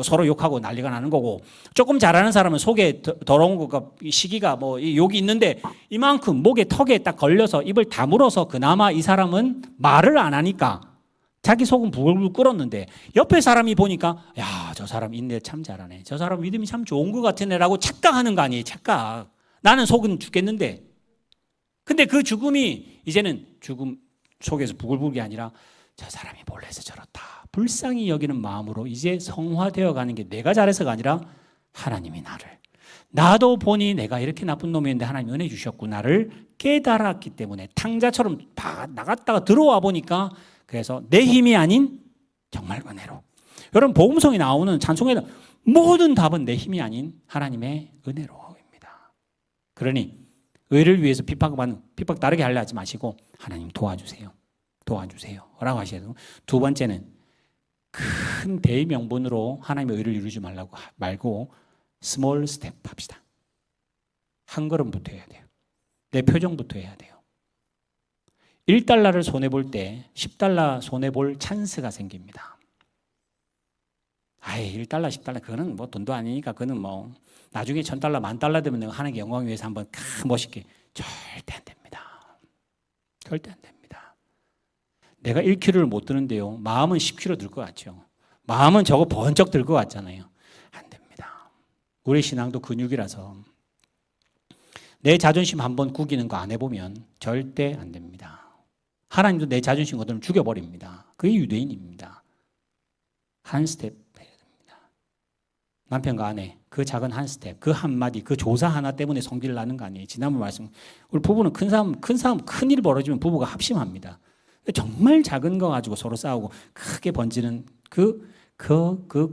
서로 욕하고 난리가 나는 거고 조금 잘하는 사람은 속에 더러운 거가 시기가 뭐 욕이 있는데 이만큼 목에 턱에 딱 걸려서 입을 다물어서 그나마 이 사람은 말을 안 하니까 자기 속은 부글부글 끓었는데 옆에 사람이 보니까 야, 저 사람 인내 참 잘하네. 저 사람 믿음이 참 좋은 것 같으네라고 착각하는 거 아니에요. 착각. 나는 속은 죽겠는데. 근데 그 죽음이 이제는 죽음 속에서 부글부글이 아니라 저 사람이 몰래서 저렇다. 불쌍히 여기는 마음으로 이제 성화되어 가는 게 내가 잘해서가 아니라 하나님이 나를 나도 보니 내가 이렇게 나쁜 놈이었는데 하나님 은혜 주셨고 나를 깨달았기 때문에 탕자처럼 나갔다가 들어와 보니까 그래서 내 힘이 아닌 정말 은혜로. 여러분 복음성에 나오는 찬송에 모든 답은 내 힘이 아닌 하나님의 은혜로입니다. 그러니 의를 위해서 핍박 다르게 하려 하지 마시고 하나님 도와주세요. 도와주세요. 라고 하셔야 되고 두 번째는 큰 대의 명분으로 하나님의 의를 이루지 말고 스몰 스텝 합시다. 한 걸음부터 해야 돼요. 내 표정부터 해야 돼요. 1달러를 손해볼 때 10달러 손해볼 찬스가 생깁니다. 아이 1달러 10달러 그거는 뭐 돈도 아니니까 그거는 뭐 나중에 1000달러 10,000달러 되면 내가 하나님께 영광 위해서 한번 멋있게 절대 안 됩니다. 절대 안 됩니다. 내가 1kg를 못 드는데요. 마음은 10kg 들 것 같죠. 마음은 저거 번쩍 들 것 같잖아요. 안 됩니다. 우리 신앙도 근육이라서 내 자존심 한번 구기는 거 안 해보면 절대 안 됩니다. 하나님도 내 자존심 거두면 죽여버립니다. 그게 유대인입니다. 한 스텝 해야 됩니다. 남편과 아내 그 작은 한 스텝, 그 한마디, 그 조사 하나 때문에 성질을 나는 거 아니에요. 지난번 말씀 우리 부부는 큰 일 벌어지면 부부가 합심합니다. 정말 작은 거 가지고 서로 싸우고 크게 번지는 그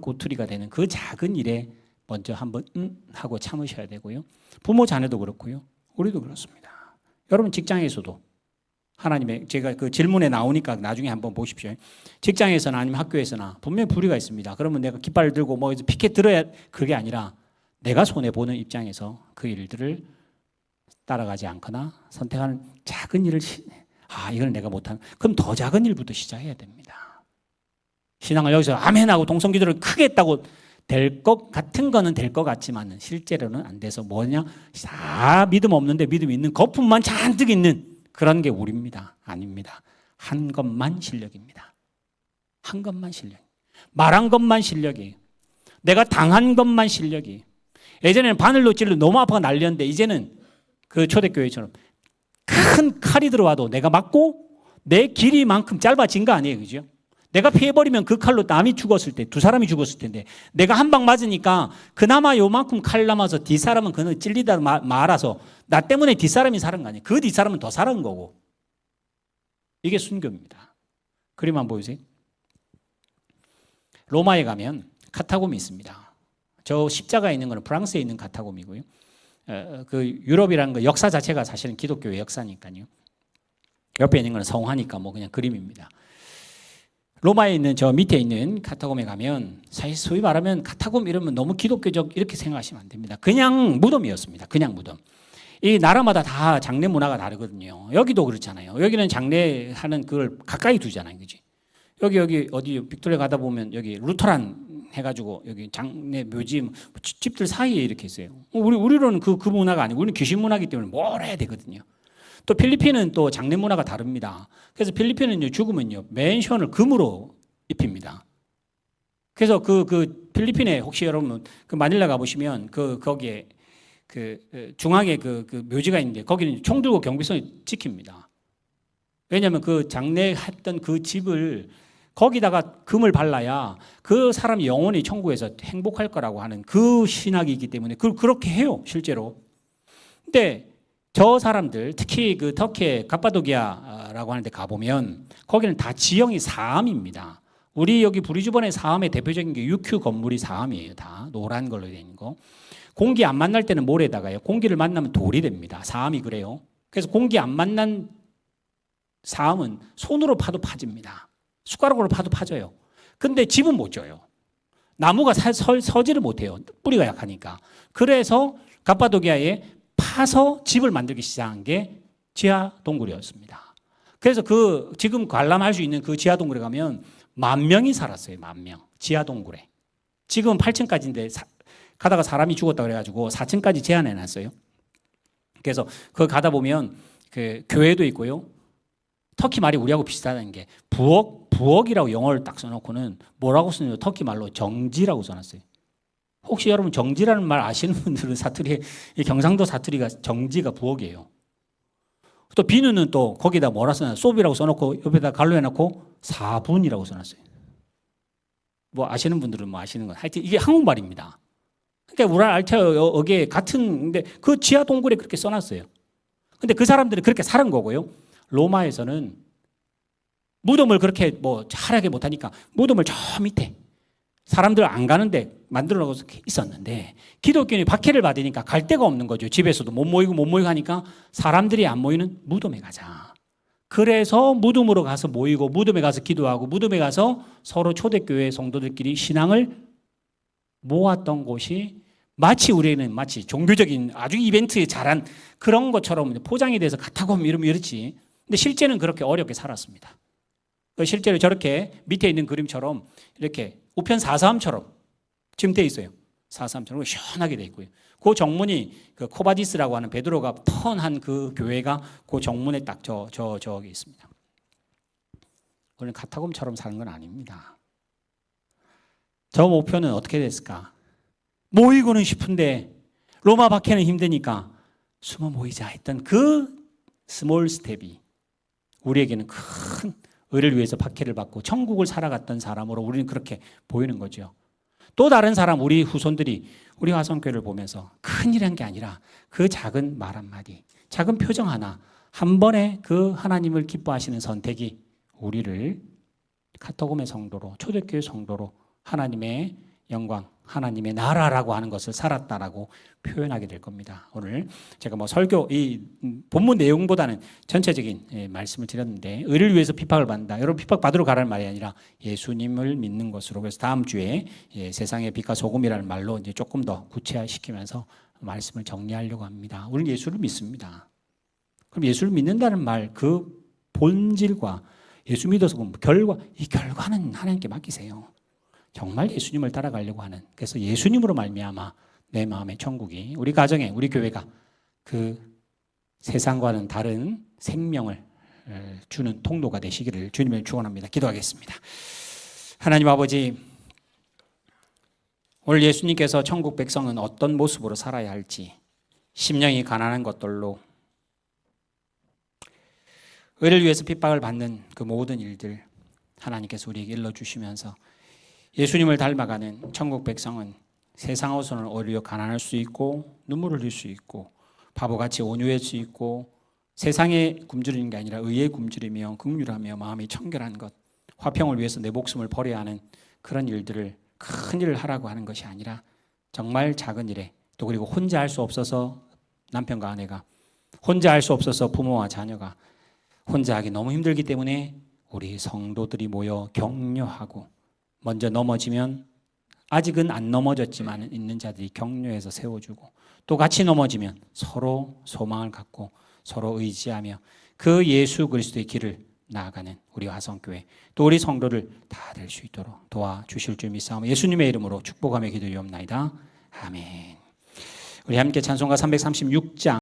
꼬투리가 되는 그 작은 일에 먼저 한번 하고 참으셔야 되고요. 부모 자녀도 그렇고요. 우리도 그렇습니다. 여러분 직장에서도 하나님의 제가 그 질문에 나오니까 나중에 한번 보십시오. 직장에서나 아니면 학교에서나 분명히 불의가 있습니다. 그러면 내가 깃발을 들고 뭐 피켓 들어야 그게 아니라 내가 손해 보는 입장에서 그 일들을 따라가지 않거나 선택하는 작은 일을 이걸 내가 못하는 그럼 더 작은 일부터 시작해야 됩니다. 신앙을 여기서 아멘하고 동성기도를 크게 했다고 될 것 같은 거는 될 것 같지만 실제로는 안 돼서 뭐냐 믿음 없는데 믿음 있는 거품만 잔뜩 있는 그런 게 우리입니다. 아닙니다. 한 것만 실력입니다. 한 것만 실력. 말한 것만 실력이에요. 내가 당한 것만 실력이에요. 예전에는 바늘로 찔러 너무 아파서 난리였는데 이제는 그 초대교회처럼 큰 칼이 들어와도 내가 맞고 내 길이만큼 짧아진 거 아니에요. 그죠? 내가 피해버리면 그 칼로 남이 죽었을 때, 두 사람이 죽었을 텐데 내가 한 방 맞으니까 그나마 요만큼 칼 남아서 뒷사람은 그는 찔리다 말아서 나 때문에 뒷사람이 살은 거 아니에요. 그 뒷사람은 더 살은 거고. 이게 순교입니다. 그림 한번 보세요. 로마에 가면 카타콤이 있습니다. 저 십자가에 있는 거는 프랑스에 있는 카타콤이고요. 그 유럽이라는 거 역사 자체가 사실은 기독교의 역사니까요. 옆에 있는 거는 성화니까 뭐 그냥 그림입니다. 로마에 있는 저 밑에 있는 카타콤에 가면 사실 소위 말하면 카타콤 이러면 너무 기독교적 이렇게 생각하시면 안 됩니다. 그냥 무덤이었습니다. 그냥 무덤. 이 나라마다 다 장례 문화가 다르거든요. 여기도 그렇잖아요. 여기는 장례하는 그걸 가까이 두잖아요. 그지? 여기 어디 빅토리아 가다 보면 여기 루터란 해가지고 여기 장례 묘지 집들 사이에 이렇게 있어요. 우리로는 그 문화가 아니고 우리는 귀신 문화이기 때문에 뭘 해야 되거든요. 또 필리핀은 또 장례 문화가 다릅니다. 그래서 필리핀은 죽으면요 맨션을 금으로 입힙니다. 그래서 그 필리핀에 혹시 여러분 그 마닐라 가보시면 거기에 그 중앙에 그 묘지가 있는데 거기는 총 들고 경비선을 지킵니다. 왜냐하면 그 장례했던 그 집을 거기다가 금을 발라야 그 사람이 영원히 천국에서 행복할 거라고 하는 그 신학이 있기 때문에 그렇게 해요 실제로. 근데 저 사람들 특히 그 터키의 갑바도기아라고 하는 데 가보면 거기는 다 지형이 사암입니다. 우리 여기 부리주번의 사암의 대표적인 게 UQ 건물이 사암이에요. 다 노란 걸로 된 거. 공기 안 만날 때는 모래다가요. 공기를 만나면 돌이 됩니다. 사암이 그래요. 그래서 공기 안 만난 사암은 손으로 파도 파집니다. 숟가락으로 파도 파져요. 근데 집은 못 져요. 나무가 서지를 못해요. 뿌리가 약하니까. 그래서 갑바도기아에 파서 집을 만들기 시작한 게 지하 동굴이었습니다. 그래서 지금 관람할 수 있는 그 지하 동굴에 가면 10,000명이 살았어요. 10,000명. 지하 동굴에. 지금은 8층까지인데 가다가 사람이 죽었다 그래가지고 4층까지 제한해 놨어요. 그래서 그거 가다 보면 그 교회도 있고요. 터키 말이 우리하고 비슷하다는 게 부엌이라고 영어를 딱 써놓고는 뭐라고 쓰냐면 터키 말로 정지라고 써놨어요. 혹시 여러분 정지라는 말 아시는 분들은 사투리, 이 경상도 사투리가 정지가 부엌이에요. 또 비누는 또 거기다 뭐라 써놨어요? 소비라고 써놓고 옆에다 갈로 해놓고 4분이라고 써놨어요. 뭐 아시는 분들은 뭐 아시는 거. 하여튼 이게 한국말입니다. 그러니까 우랄 알타역에 같은데 그 지하 동굴에 그렇게 써놨어요. 근데 그 사람들이 그렇게 사는 거고요. 로마에서는 무덤을 그렇게 뭐 잘하게 못하니까 무덤을 저 밑에 사람들 안 가는데 만들어 놓고 있었는데 기독교인이 박해를 받으니까 갈 데가 없는 거죠. 집에서도 못 모이고 하니까 사람들이 안 모이는 무덤에 가자. 그래서 무덤으로 가서 모이고 무덤에 가서 기도하고 무덤에 가서 서로 초대교회 성도들끼리 신앙을 모았던 곳이 마치 우리는 마치 종교적인 아주 이벤트에 잘한 그런 것처럼 포장이 돼서 카타콤 이러면 이렇지. 근데 실제는 그렇게 어렵게 살았습니다. 실제로 저렇게 밑에 있는 그림처럼 이렇게 우편 443처럼 지금 돼 있어요. 443처럼 시원하게 돼 있고요. 그 정문이 그 코바디스라고 하는 베드로가 턴한 그 교회가 그 정문에 딱 저기 있습니다. 우리는 카타콤처럼 사는 건 아닙니다. 저 목표는 어떻게 됐을까? 모이고는 싶은데 로마 박해는 힘드니까 숨어 모이자 했던 그 스몰 스텝이 우리에게는 큰 의를 위해서 박해를 받고 천국을 살아갔던 사람으로 우리는 그렇게 보이는 거죠. 또 다른 사람, 우리 후손들이 우리 화성교회를 보면서 큰일한 게 아니라 그 작은 말 한마디, 작은 표정 하나, 한 번에 그 하나님을 기뻐하시는 선택이 우리를 카토금의 성도로, 초대교회 성도로 하나님의 영광, 하나님의 나라라고 하는 것을 살았다라고 표현하게 될 겁니다. 오늘 제가 뭐 설교 이 본문 내용보다는 전체적인 말씀을 드렸는데 의를 위해서 핍박을 받는다. 여러분 핍박 받으러 가라는 말이 아니라 예수님을 믿는 것으로. 그래서 다음 주에 세상의 빛과 소금이라는 말로 이제 조금 더 구체화시키면서 말씀을 정리하려고 합니다. 우리는 예수를 믿습니다. 그럼 예수를 믿는다는 말 그 본질과 예수 믿어서 그 결과, 이 결과는 하나님께 맡기세요. 정말 예수님을 따라가려고 하는, 그래서 예수님으로 말미암아 내 마음의 천국이 우리 가정에 우리 교회가 그 세상과는 다른 생명을 주는 통로가 되시기를 주님을 축원합니다. 기도하겠습니다. 하나님 아버지, 오늘 예수님께서 천국 백성은 어떤 모습으로 살아야 할지 심령이 가난한 것들로 의를 위해서 핍박을 받는 그 모든 일들 하나님께서 우리에게 일러주시면서 예수님을 닮아가는 천국 백성은 세상으로서는 오히려 가난할 수 있고 눈물을 흘릴 수 있고 바보같이 온유할 수 있고 세상에 굶주리는 게 아니라 의에 굶주리며 긍휼하며 마음이 청결한 것, 화평을 위해서 내 목숨을 버려야 하는 그런 일들을, 큰 일을 하라고 하는 것이 아니라 정말 작은 일에, 또 그리고 혼자 할 수 없어서 남편과 아내가, 혼자 할 수 없어서 부모와 자녀가, 혼자 하기 너무 힘들기 때문에 우리 성도들이 모여 격려하고, 먼저 넘어지면 아직은 안 넘어졌지만 있는 자들이 격려해서 세워주고, 또 같이 넘어지면 서로 소망을 갖고 서로 의지하며 그 예수 그리스도의 길을 나아가는 우리 화성교회, 또 우리 성도를 다 될 수 있도록 도와주실 줄 믿사오며 예수님의 이름으로 축복하며 기도하옵나이다. 아멘. 우리 함께 찬송가 336장